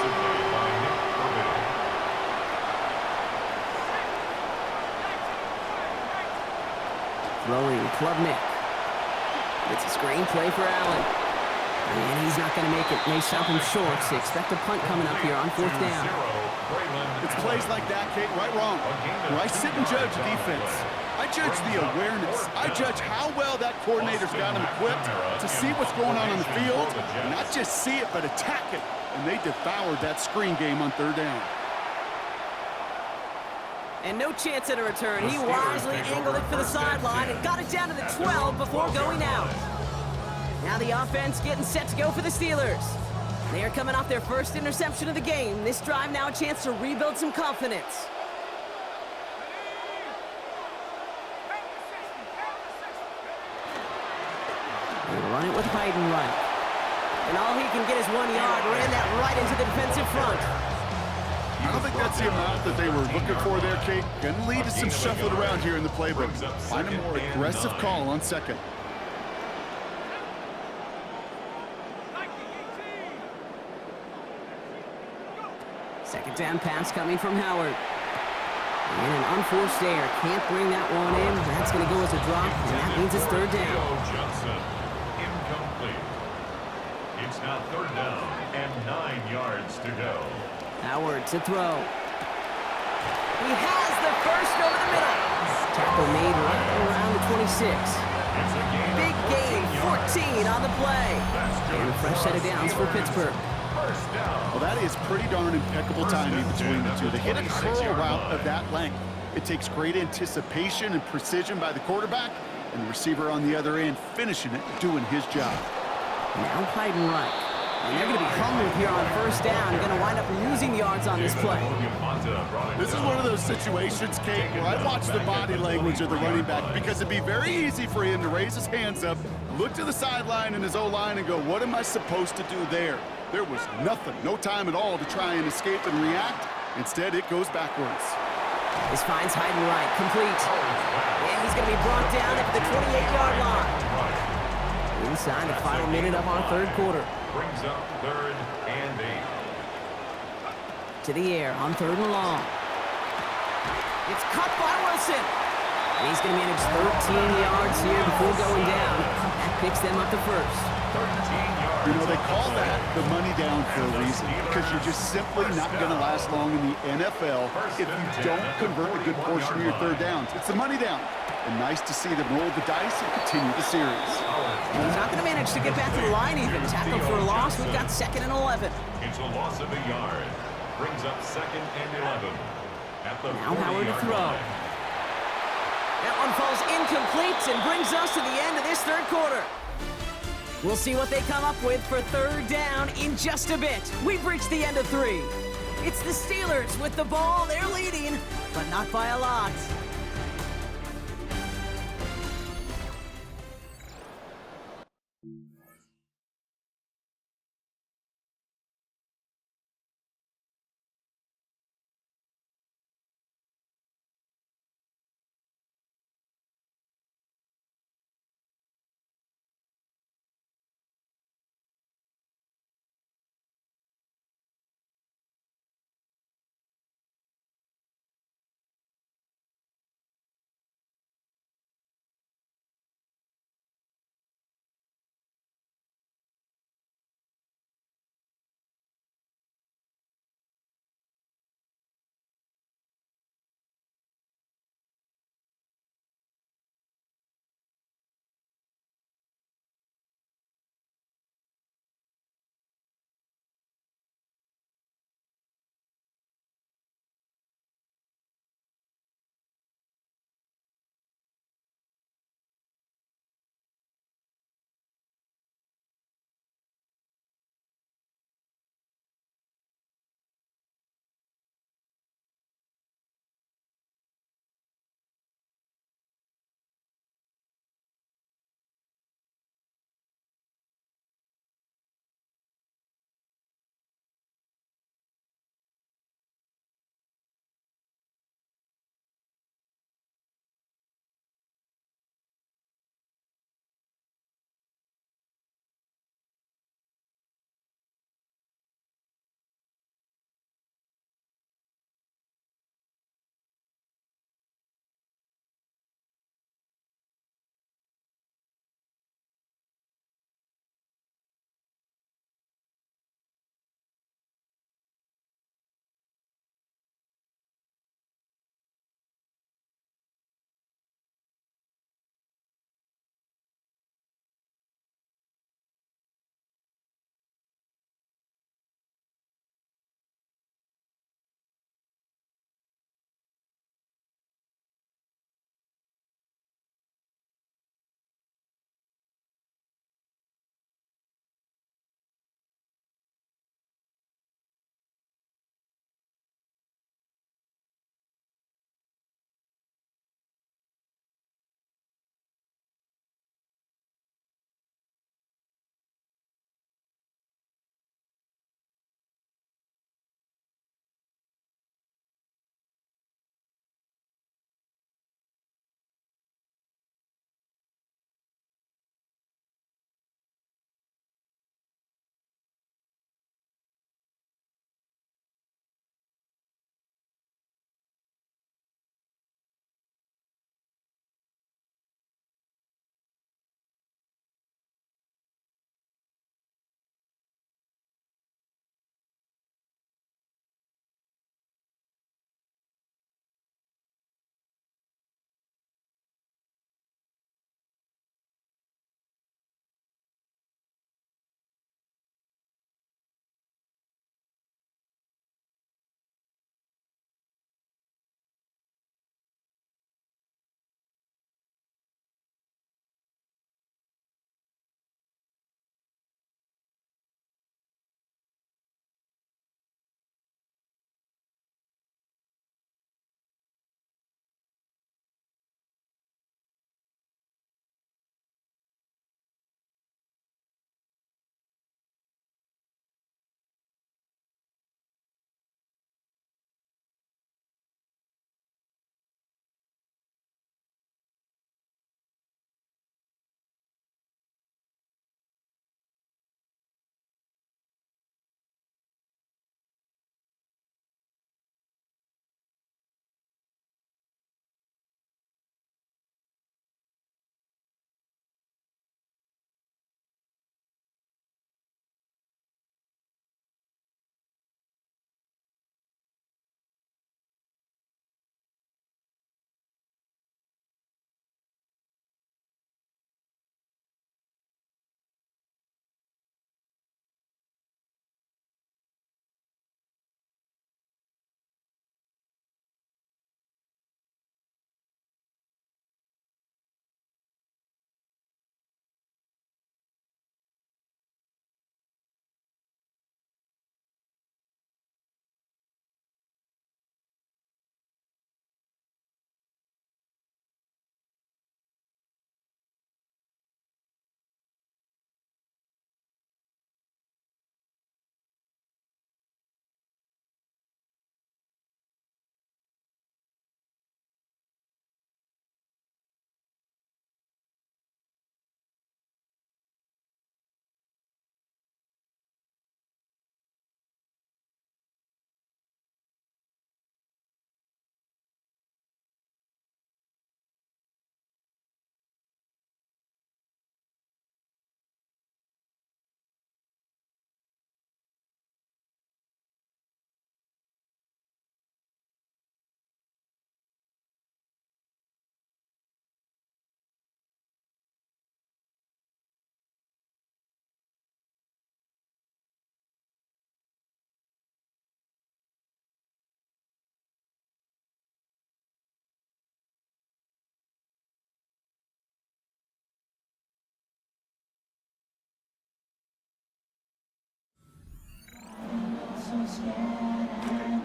Throwing Klubnik. It's a screen play for Allen. And he's not going to make it. They stop him short, so expect a punt coming up here on 4th down. It's plays like that, Kate, right wrong. Where I sit and judge defense. I judge the awareness. I judge how well that coordinator's got him equipped to see what's going on the field, and not just see it, but attack it. And they devoured that screen game on 3rd down. And no chance at a return. He wisely angled it for the sideline and got it down to the 12 before going out. Now the offense getting set to go for the Steelers. They are coming off their first interception of the game. This drive now a chance to rebuild some confidence. They run it with Hayden right. And all he can get is 1 yard. Ran that right into the defensive front. I don't think that's the amount that they were looking for there, Kate. Going to lead to some shuffling around here in the playbook. Find a more aggressive call on 2nd. Second down pass coming from Howard. And an unforced error. Can't bring that one in. That's going to go as a drop, and that means it's 3rd down. Johnson, incomplete. It's now 3rd down and 9 yards to go. Howard to throw. He has the first over the middle. Tackle made right around the 26. Big gain, 14 on the play. And a fresh set of downs for Pittsburgh. Well, that is pretty darn impeccable timing between the two. They hit a curl route of that length. It takes great anticipation and precision by the quarterback, and the receiver on the other end finishing it, doing his job. Now Hayden right. And they're going to be hungry here on 1st down. Going to wind up losing yards on this play. This is one of those situations, Kate, where I watch the body language of the running back, because it'd be very easy for him to raise his hands up, look to the sideline and his O-line and go, what am I supposed to do there? There was nothing, no time at all to try and escape and react. Instead, it goes backwards. This finds Hayden right, complete. And he's going to be brought down at the 28-yard line. Inside the final minute of our 3rd quarter. Brings up 3rd and 8. To the air on 3rd and long. It's cut by Wilson. And he's going to manage 13 yards here before going down. That picks them up to 1st. You know, they call that the money down for a reason, because you're just simply not going to last long in the NFL if you don't convert a good portion of your 3rd downs. It's the money down. And nice to see them roll the dice and continue the series. He's not going to manage to get back to the line even. Tackled for a loss. We've got 2nd and 11. It's a loss of a yard. Brings up 2nd and 11. At the now Howard to throw. Line. That one falls incomplete and brings us to the end of this 3rd quarter. We'll see what they come up with for 3rd down in just a bit. We've reached the end of 3. It's the Steelers with the ball. They're leading, but not by a lot.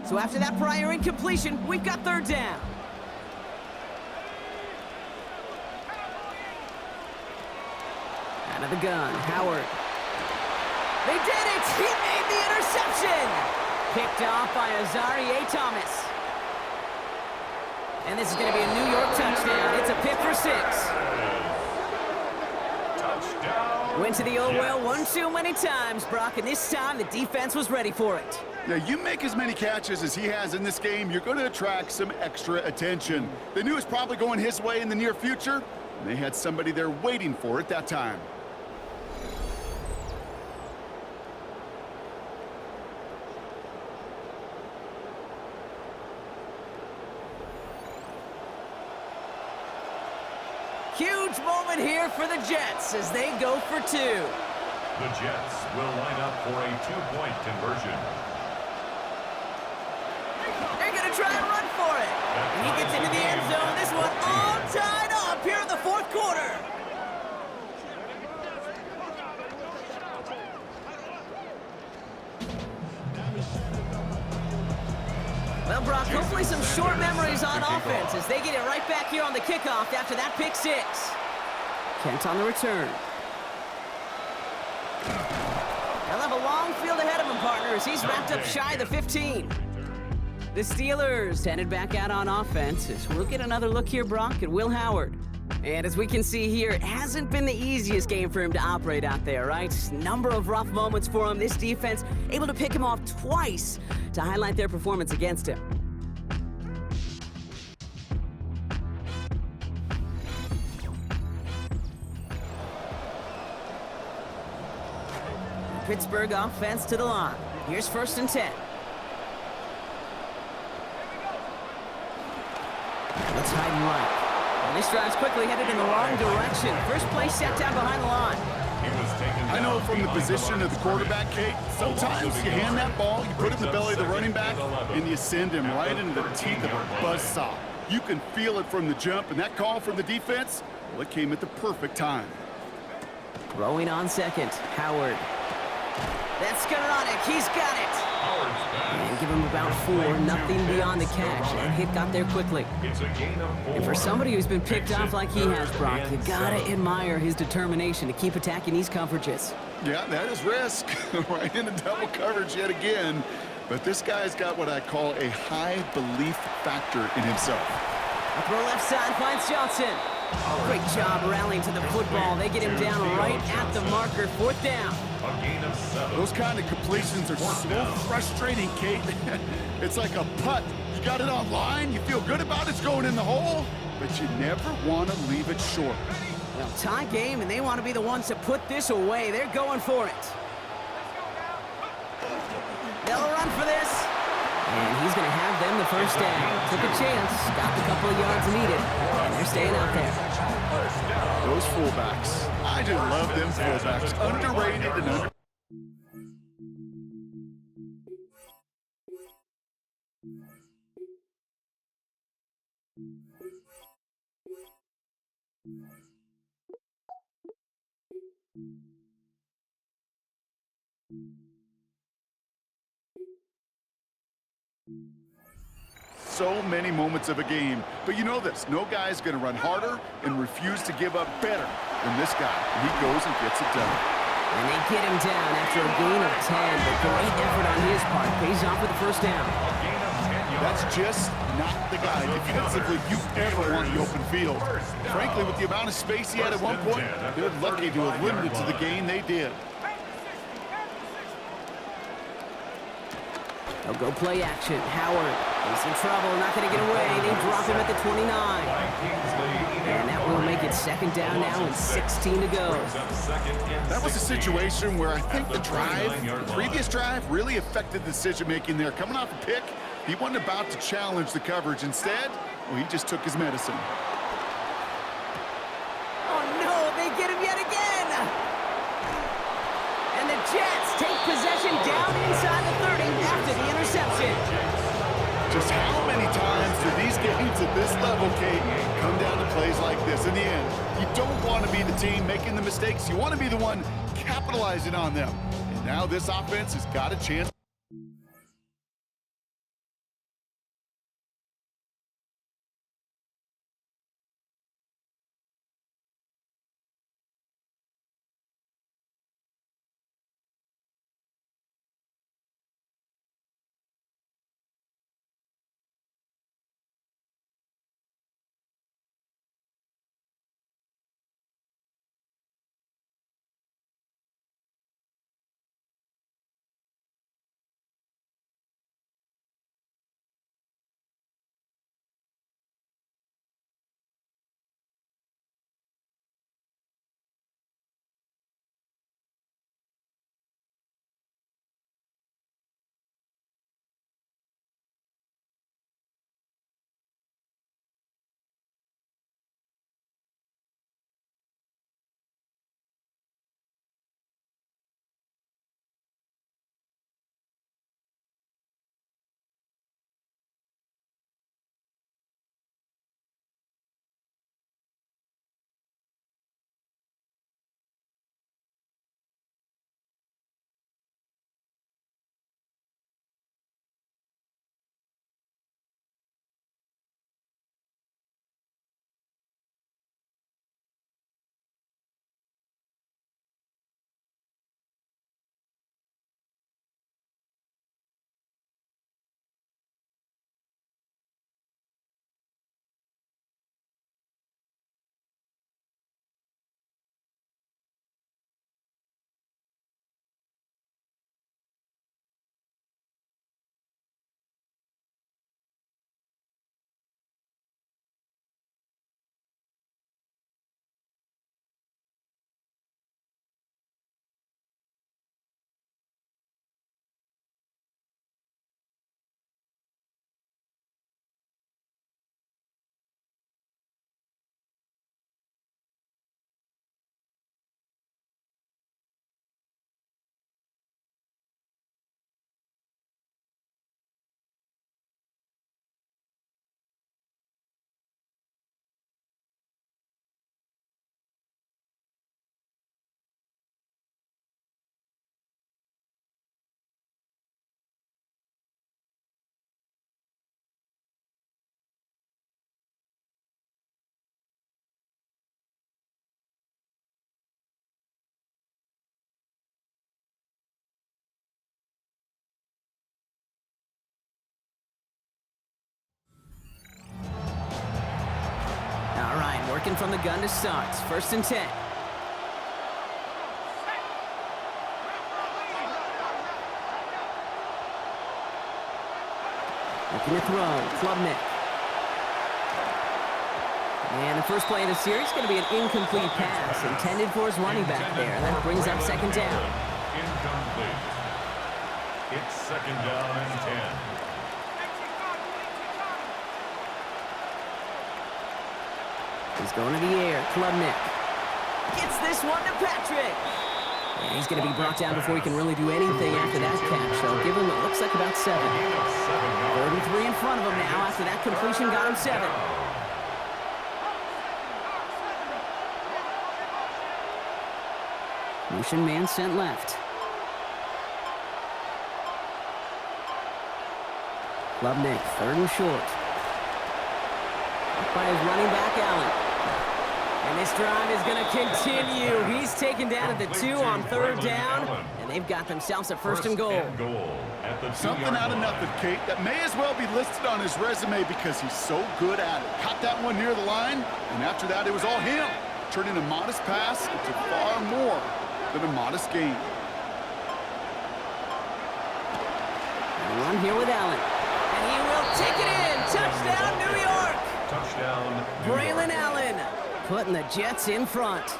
So after that prior incompletion, we've got third down. Out of the gun, Howard. They did it! He made the interception! Picked off by Azarie Thomas. And this is going to be a New York touchdown. It's a pick for 6. Touchdown. Went to the old well one too many times, Brock, and this time the defense was ready for it. Yeah, you make as many catches as he has in this game, you're going to attract some extra attention. They knew it was probably going his way in the near future, and they had somebody there waiting for it that time. Huge moment here for the Jets as they go for 2. The Jets will line up for a 2-point conversion. They're going to try and run for it. And he gets into the end zone. This one all tied up here in the fourth quarter. Well, Brock, hopefully some short memories on offense as they get it right back here on the kickoff after that pick 6. Kent on the return. They'll have a long field ahead of him, partners. He's wrapped up shy of the 15. The Steelers headed back out on offense as we'll get another look here, Brock, at Will Howard. And as we can see here, it hasn't been the easiest game for him to operate out there, right? Number of rough moments for him. This defense able to pick him off twice to highlight their performance against him. Pittsburgh offense to the line. Here's 1st and 10. Let's hide and right. And this drive's quickly headed in the wrong direction. First play set down behind the line. I know from the position of the quarterback, Kate, sometimes you hand that ball, you put it in the belly of the running back, and you send him right into the teeth of a buzzsaw. You can feel it from the jump, and that call from the defense, well, it came at the perfect time. Throwing on second, Howard. That's Skoranek, he's got it. And give him about 4, nothing beyond the catch. That hit got there quickly. And for somebody who's been picked off like he has, Brock, you gotta admire his determination to keep attacking these coverages. Yeah, that is risk. Right into double coverage yet again. But this guy's got what I call a high belief factor in himself. Up the left side finds Johnson. Great job rallying to the football. They get him down right at the marker. 4th down. A gain of 7. Those kind of completions are so frustrating, Kate. It's like a putt. You got it on line, you feel good about it's going in the hole, but you never want to leave it short. Well, tie game, and they want to be the ones to put this away. They're going for it. They'll run for this. And he's going to have them the first down. Took a chance, got the couple of yards needed, and they're staying out there. Those fullbacks. I just love them fullbacks. Underrated and under. So many moments of a game, but you know this, no guy's going to run harder and refuse to give up better than this guy. And he goes and gets it done. And they get him down after a gain of 10, but great effort on his part. Pays off with the first down. That's just not the guy defensively you ever want the open field. Frankly, with the amount of space he had at one point, they're lucky to have limited to the gain they did. They'll go play action. Howard is in trouble, not going to get away. They drop him at the 29. And that will make it 2nd down now and 16 to go. That was a situation where I think the previous drive, really affected the decision-making there. Coming off a pick, he wasn't about to challenge the coverage. Instead, well, he just took his medicine. Oh, no, they get him yet again. And the Jets take possession down inside the 30 after the interception. Just how many times do these games at this level, Kate, come down to plays like this? In the end, you don't want to be the team making the mistakes. You want to be the one capitalizing on them. And now this offense has got a chance. from the gun to start. 1st and 10. Looking to throw. Klubnik. And the first play of the series is going to be an incomplete pass intended for his running back there. And that brings up 2nd down. Incomplete. It's 2nd down and 10. He's going to the air. Klubnik gets this one to Patrick. And he's going to be brought down before he can really do anything after that catch. So give him, it looks like about 7. 3rd and 3 in front of him now after that completion got him 7. Motion man sent left. Klubnik, 3rd and short. Up by his running back, Allen. And this drive is going to continue. He's taken down at the 2 on 3rd down, and they've got themselves a 1st and goal. Something out of nothing, Kate. That may as well be listed on his resume because he's so good at it. Caught that one near the line, and after that, it was all him. Turning a modest pass into far more than a modest gain. And a run here with Allen. And he will take it in. Touchdown, New York. Touchdown, Braylon Allen putting the Jets in front.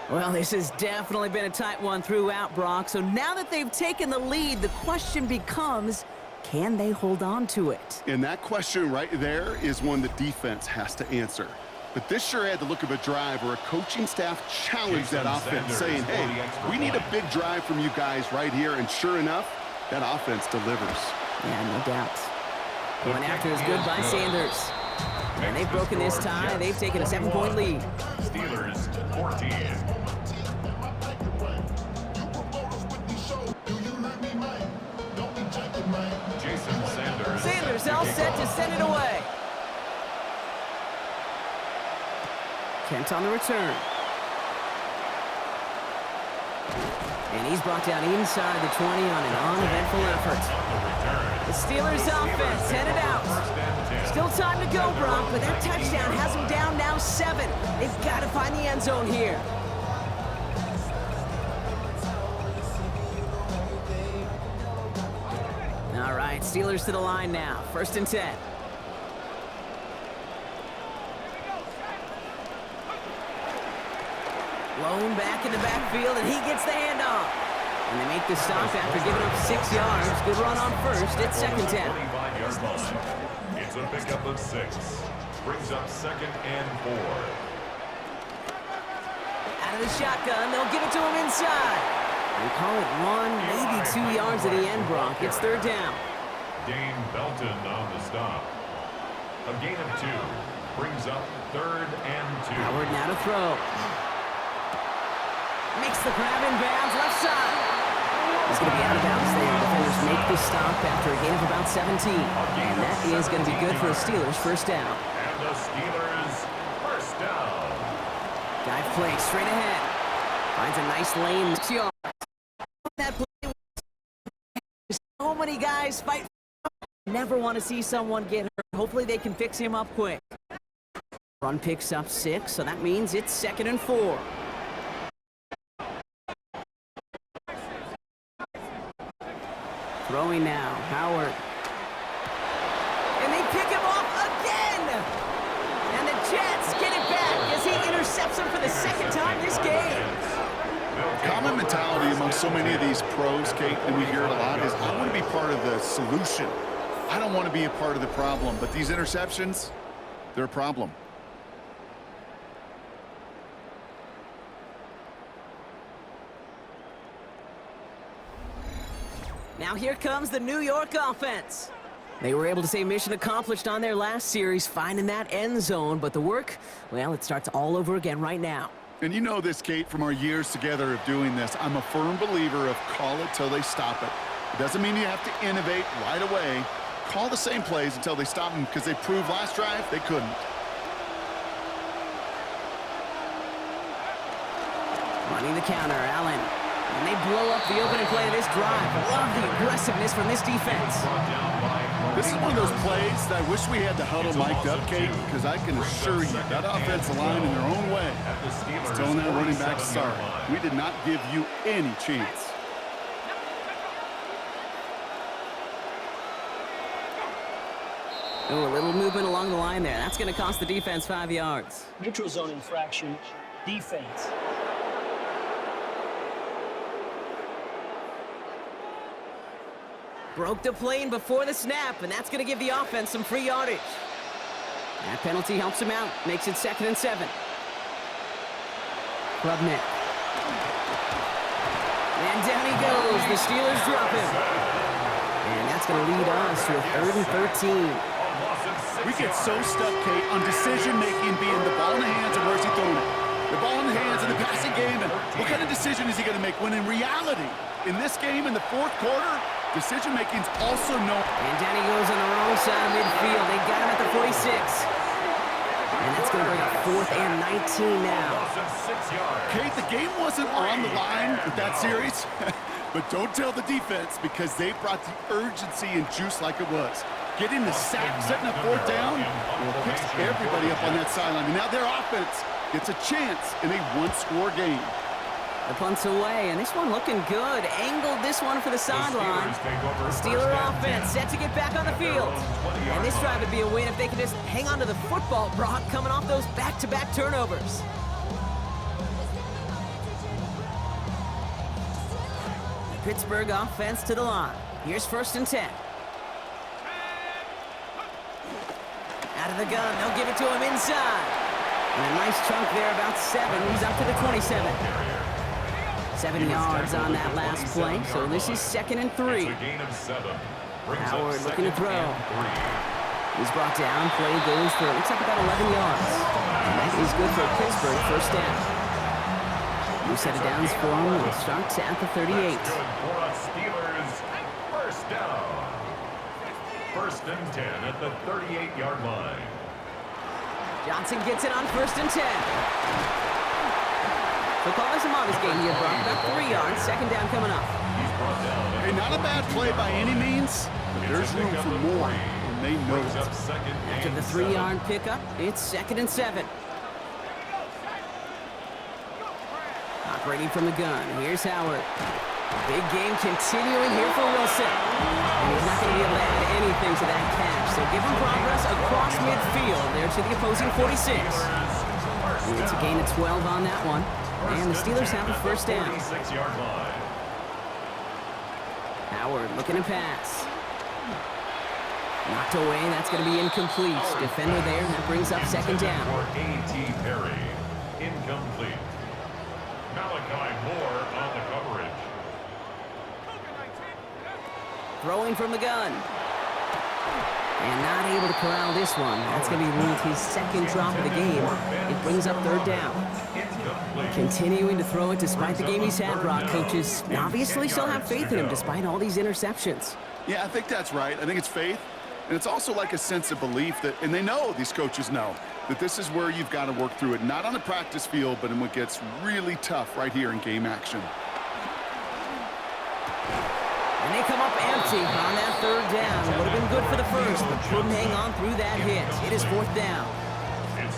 Well, this has definitely been a tight one throughout, Brock. So now that they've taken the lead, the question becomes, can they hold on to it? And that question right there is one the defense has to answer. But this sure had the look of a drive where a coaching staff challenged that offense, saying, hey, we need a big drive from you guys right here. And sure enough, that offense delivers. Yeah, no doubt. Going after is good by Sanders. And they've broken this tie. They've taken a 7-point lead. Steelers 14. Jason Sanders. Sanders all set to send it away. Kent on the return. And he's brought down inside the 20 on an uneventful effort. The Steelers offense headed out. Still time to go, Brock, but that touchdown has them down now 7. They've got to find the end zone here. All right, Steelers to the line now. 1st and 10. Blown back in the backfield, and he gets the handoff. And they make the stop after giving up 6 yards. Good run on 1st. It's 2nd down. 25-yard line. It's a pickup of 6. Brings up 2nd and 4. Out of the shotgun, they'll give it to him inside. They call it 1, maybe 2 yards at the end, Brock. It's 3rd down. Dane Belton on the stop. A gain of 2. Brings up 3rd and 2. Howard now to throw. Makes the grab in bounds, left side. He's going to be out of bounds there. Defenders make the stop after a gain of about 17. And that is going to be good for the Steelers' 1st down. And the Steelers' 1st down. Dive play straight ahead. Finds a nice lane. 6 yards. That play. So many guys fight. Never want to see someone get hurt. Hopefully they can fix him up quick. Run picks up 6, so that means it's 2nd and 4. Throwing now, Howard. And they pick him off again! And the Jets get it back as he intercepts him for the 2nd time this game. Common mentality among so many of these pros, Kate, and we hear it a lot, is I want to be part of the solution. I don't want to be a part of the problem. But these interceptions, they're a problem. Now here comes the New York offense. They were able to say mission accomplished on their last series, finding that end zone. But the work, well, it starts all over again right now. And you know this, Kate, from our years together of doing this. I'm a firm believer of call it till they stop it. It doesn't mean you have to innovate right away. Call the same plays until they stop them, because they proved last drive they couldn't. Running the counter, Allen. And they blow up the opening play of this drive. Love the aggressiveness from this defense. This is one of those plays that I wish we had the huddle mic'd up, Kate, because I can assure you that offensive line in their own way is telling that running back, sorry, we did not give you any chance. Oh, a little movement along the line there. That's going to cost the defense 5 yards. Neutral zone infraction, defense. Broke the plane before the snap, and that's going to give the offense some free yardage. That penalty helps him out, makes it 2nd and 7. Klubnik. And down he goes. The Steelers drop him. And that's going to lead us to a 3rd and 13. We get so stuck, Kate, on decision-making being the ball in the hands and where's he throwing it. The ball in the hands in the passing game, and what kind of decision is he going to make? When in reality, in this game, in the 4th quarter, decision-making's also no. And down he goes on the wrong side of midfield. They got him at the 46. And that's going to bring up 4th and 19 now. Kate, the game wasn't on the line with that series, but don't tell the defense because they brought the urgency and juice like it was. Getting the sack, setting up 4th down, will picks everybody up on that sideline. And now their offense gets a chance in a 1-score game. The punt's away, and this one looking good. Angled this one for the sideline. The Steeler offense set to get back on the field. And this drive would be a win if they could just hang on to the football, Brock, coming off those back-to-back turnovers. The Pittsburgh offense to the line. Here's 1st and 10. Out of the gun, they'll give it to him inside. And a nice chunk there, about 7. He's up to the 27. 7 yards on that last play, so this is 2nd and 3. Howard looking to throw. He's brought down, play goes for, looks like about 11 yards. And that is good for Pittsburgh, 1st down. New set of downs for him, and starts at the 38. Steelers, 1st down. 1st and 10 at the 38-yard line. Johnson gets it on 1st and 10. So call this a modest game here, Brock. About 3 yards. 2nd down coming up. Hey, not a bad play by any means, but there's room for more, and they know it. After the 3-yard pickup, it's 2nd and 7. Operating from the gun. Here's Howard. Big game continuing here for Wilson. And he's not going to be able to add anything to that catch. So give him progress across midfield there to the opposing 46. It's a gain of 12 on that one. And the Steelers have a 1st down. Howard looking to pass. Knocked away. That's going to be incomplete. Defender there. That brings up 2nd down. A.T. Perry, incomplete. Malachi Moore on the coverage. Throwing from the gun. And not able to corral this one. That's going to be his 2nd drop of the game. It brings up 3rd down. Continuing to throw it despite the game he's had, Brock. Coaches obviously still have faith in him despite all these interceptions. Yeah, I think that's right. I think it's faith. And it's also like a sense of belief that, and they know, these coaches know, that this is where you've got to work through it. Not on the practice field, but in what gets really tough right here in game action. And they come up empty on that 3rd down. Would have been good for the 1st, but couldn't hang on through that hit. It is 4th down.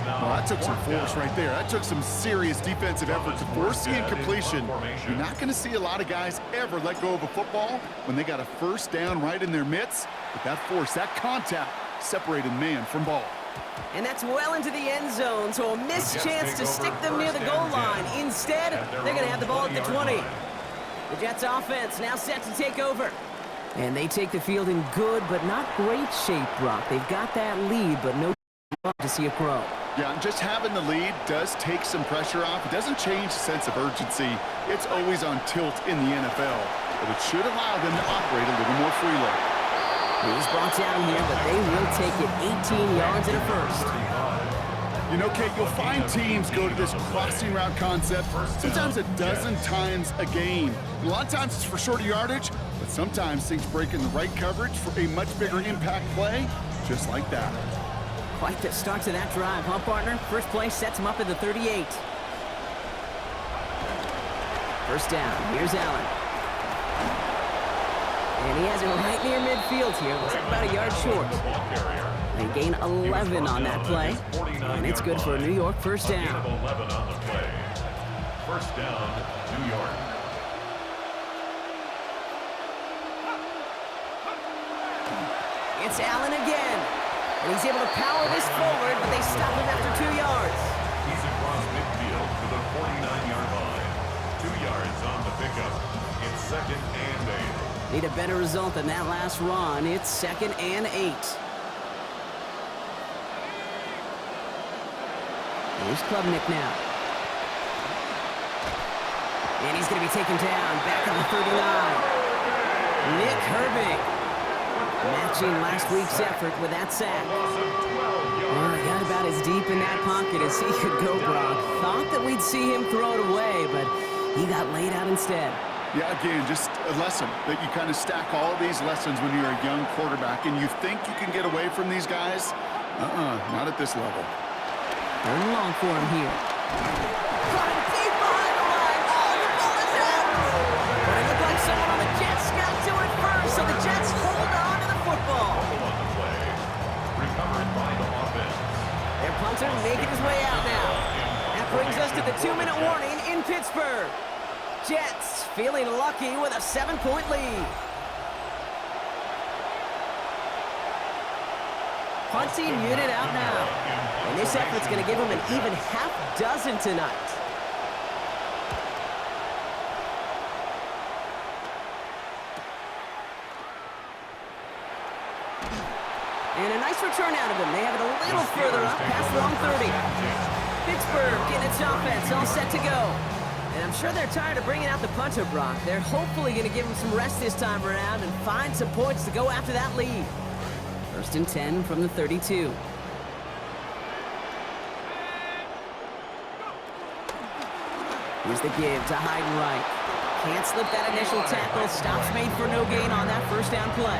Well, that took some force right there. That took some serious defensive effort to force the incompletion. You're not going to see a lot of guys ever let go of a football when they got a 1st down right in their midst. But that force, that contact, separated man from ball. And that's well into the end zone, so a missed chance to stick them near the goal line. Instead, they're going to have the ball at the 20. The Jets offense now set to take over. And they take the field in good but not great shape, Brock. They've got that lead, but no to see a pro. Yeah, and just having the lead does take some pressure off. It doesn't change the sense of urgency. It's always on tilt in the NFL, but it should allow them to operate a little more freely. He's brought down here, but they will take it 18 yards and a 1st. You know, Kate, you'll find teams go to this crossing route concept sometimes a dozen times a game. And a lot of times it's for shorter yardage, but sometimes things break in the right coverage for a much bigger impact play, just like that. Quite the start to that drive, huh, partner? First play sets him up at the 38. First down. Here's Allen. And he has it right near midfield here. Looks like about a yard short. They gain 11 on that play. And it's good for a New York first down. 11 on the play. First down, New York. It's Allen again. And he's able to power this forward, but they stop him after 2 yards. He's across midfield to the 49-yard line. 2 yards on the pickup. It's 2nd and 8. Need a better result than that last run. It's 2nd and 8. Here's Klubnik now. And he's going to be taken down back at the 39. Nick Herbig matching last week's effort with that sack. Well, he got about as deep in that pocket as he could go, Brock. Thought that we'd see him throw it away, but he got laid out instead. Yeah, again, just a lesson that you kind of stack all these lessons when you're a young quarterback and you think you can get away from these guys. Not at this level. Third and long for him here. Caught him deep behind the line. Oh, the ball is out! But it looked like someone on the Jets got to it first, so the Jets hold on to the football. On the play. Recovered by the offense. Their punter making his way out now. That brings us to the 2-minute warning in Pittsburgh. Jets feeling lucky with a 7-point lead. Punting unit out now. And this effort's going to give him an even half dozen tonight. And a nice return out of him. They have it a little further up past long 30. Pittsburgh getting its offense all set to go. And I'm sure they're tired of bringing out the punter, Brock. They're hopefully going to give him some rest this time around and find some points to go after that lead. First and 10 from the 32. Here's the give to Hyden right. Can't slip that initial tackle. Stops made for no gain on that first down play.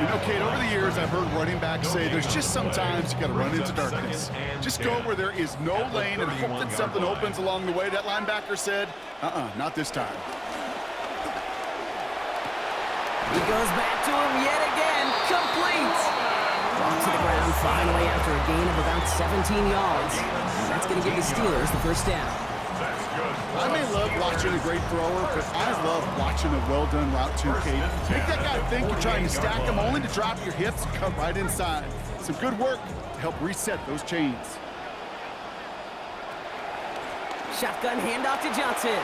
You know, Kate, over the years, I've heard running backs say there's just sometimes you got to run into darkness. Just go where there is no lane and hope that something opens along the way. That linebacker said, not this time. He goes back to him yet again. Complete. Ball to the ground finally after a gain of about 17 yards. And that's going to give the Steelers the first down. I may love watching a great thrower, but I love watching a well-done route too, Kate. Make that guy think you're trying to stack him only to drop your hips and cut right inside. Some good work to help reset those chains. Shotgun handoff to Johnson.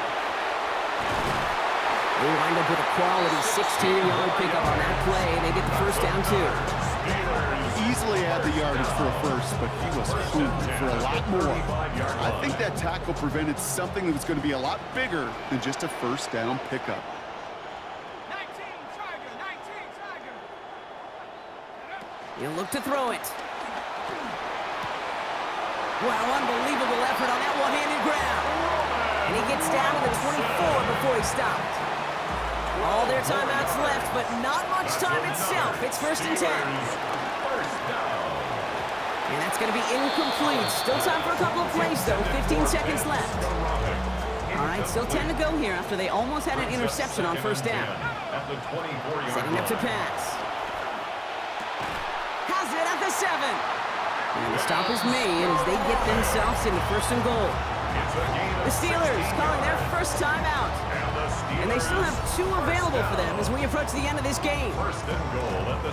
They wind up with a quality 16-yard pickup on that play, and they get the first down too. Easily had the yardage for a first, but he was hungry for a lot more. I think that tackle prevented something that was going to be a lot bigger than just a first down pickup. 19 Tiger. He'll look to throw it. Wow, unbelievable effort on that one-handed grab. And he gets down to the 24 before he stopped. All their timeouts left, but not much time itself. It's first and 10. And that's going to be incomplete. Still time for a couple of plays, though. 15 seconds left. All right, still 10 to go here after they almost had an interception on first down. Setting up to pass. Has it at the 7. And the stop is made as they get themselves into first and goal. The Steelers calling their first timeout. And they still have 2 available for them as we approach the end of this game.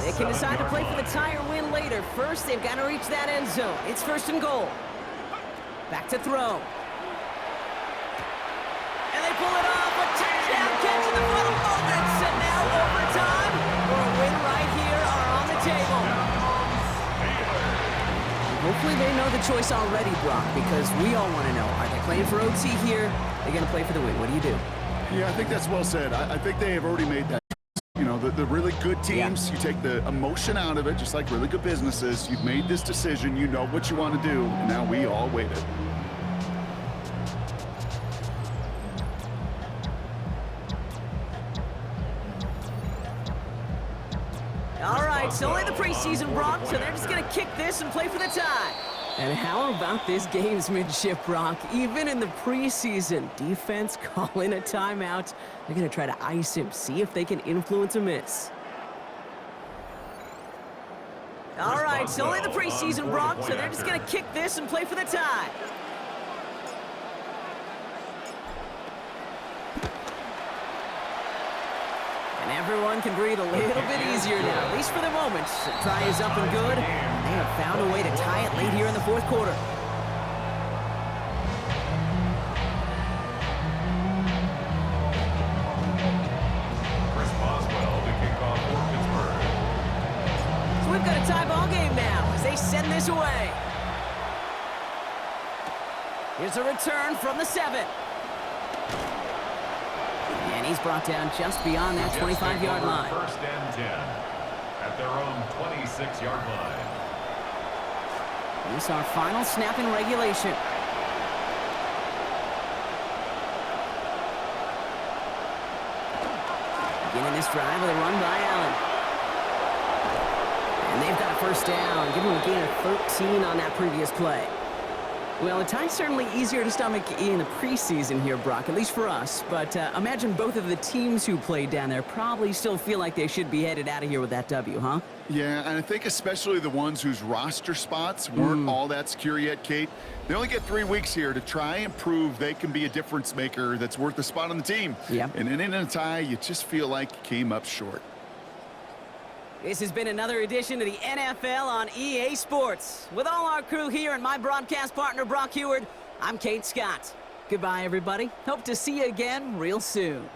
They can decide to play for the tie or win later. First, they've got to reach that end zone. It's first and goal. Back to throw. And they pull it off. A touchdown catch in the final moments. And now overtime or a win right here are on the table. Hopefully they know the choice already, Brock, because we all want to know, are they playing for OT here? They're going to play for the win. What do you do? Yeah, I think that's well said. I think they have already made that. You know, the really good teams, you take the emotion out of it, just like really good businesses. You've made this decision. You know what you want to do, and now we all waited. All right, so only the preseason, Brock, so they're just going to kick this and play for the tie. And how about this gamesmanship, Brock? Even in the preseason, defense calling a timeout. They're going to try to ice him, see if they can influence a miss. All right, it's only the preseason, Brock, so they're just going to kick this and play for the tie. And everyone can breathe a little bit easier now, at least for the moment. The try is up and good. They have found a way to tie it late here in the fourth quarter. So we've got a tie ball game now as they send this away. Here's a return from the 7. And he's brought down just beyond that 25-yard line. First and 10 at their own 26-yard line. This is our final snap in regulation. Beginning this drive with a run by Allen. And they've got a first down. Give them a gain of 13 on that previous play. Well, a tie's certainly easier to stomach in the preseason here, Brock, at least for us. But imagine both of the teams who played down there probably still feel like they should be headed out of here with that W, huh? Yeah, and I think especially the ones whose roster spots weren't all that secure yet, Kate. They only get 3 weeks here to try and prove they can be a difference maker that's worth a spot on the team. Yep. And in a tie, you just feel like you came up short. This has been another edition of the NFL on EA Sports. With all our crew here and my broadcast partner, Brock Heward, I'm Kate Scott. Goodbye, everybody. Hope to see you again real soon.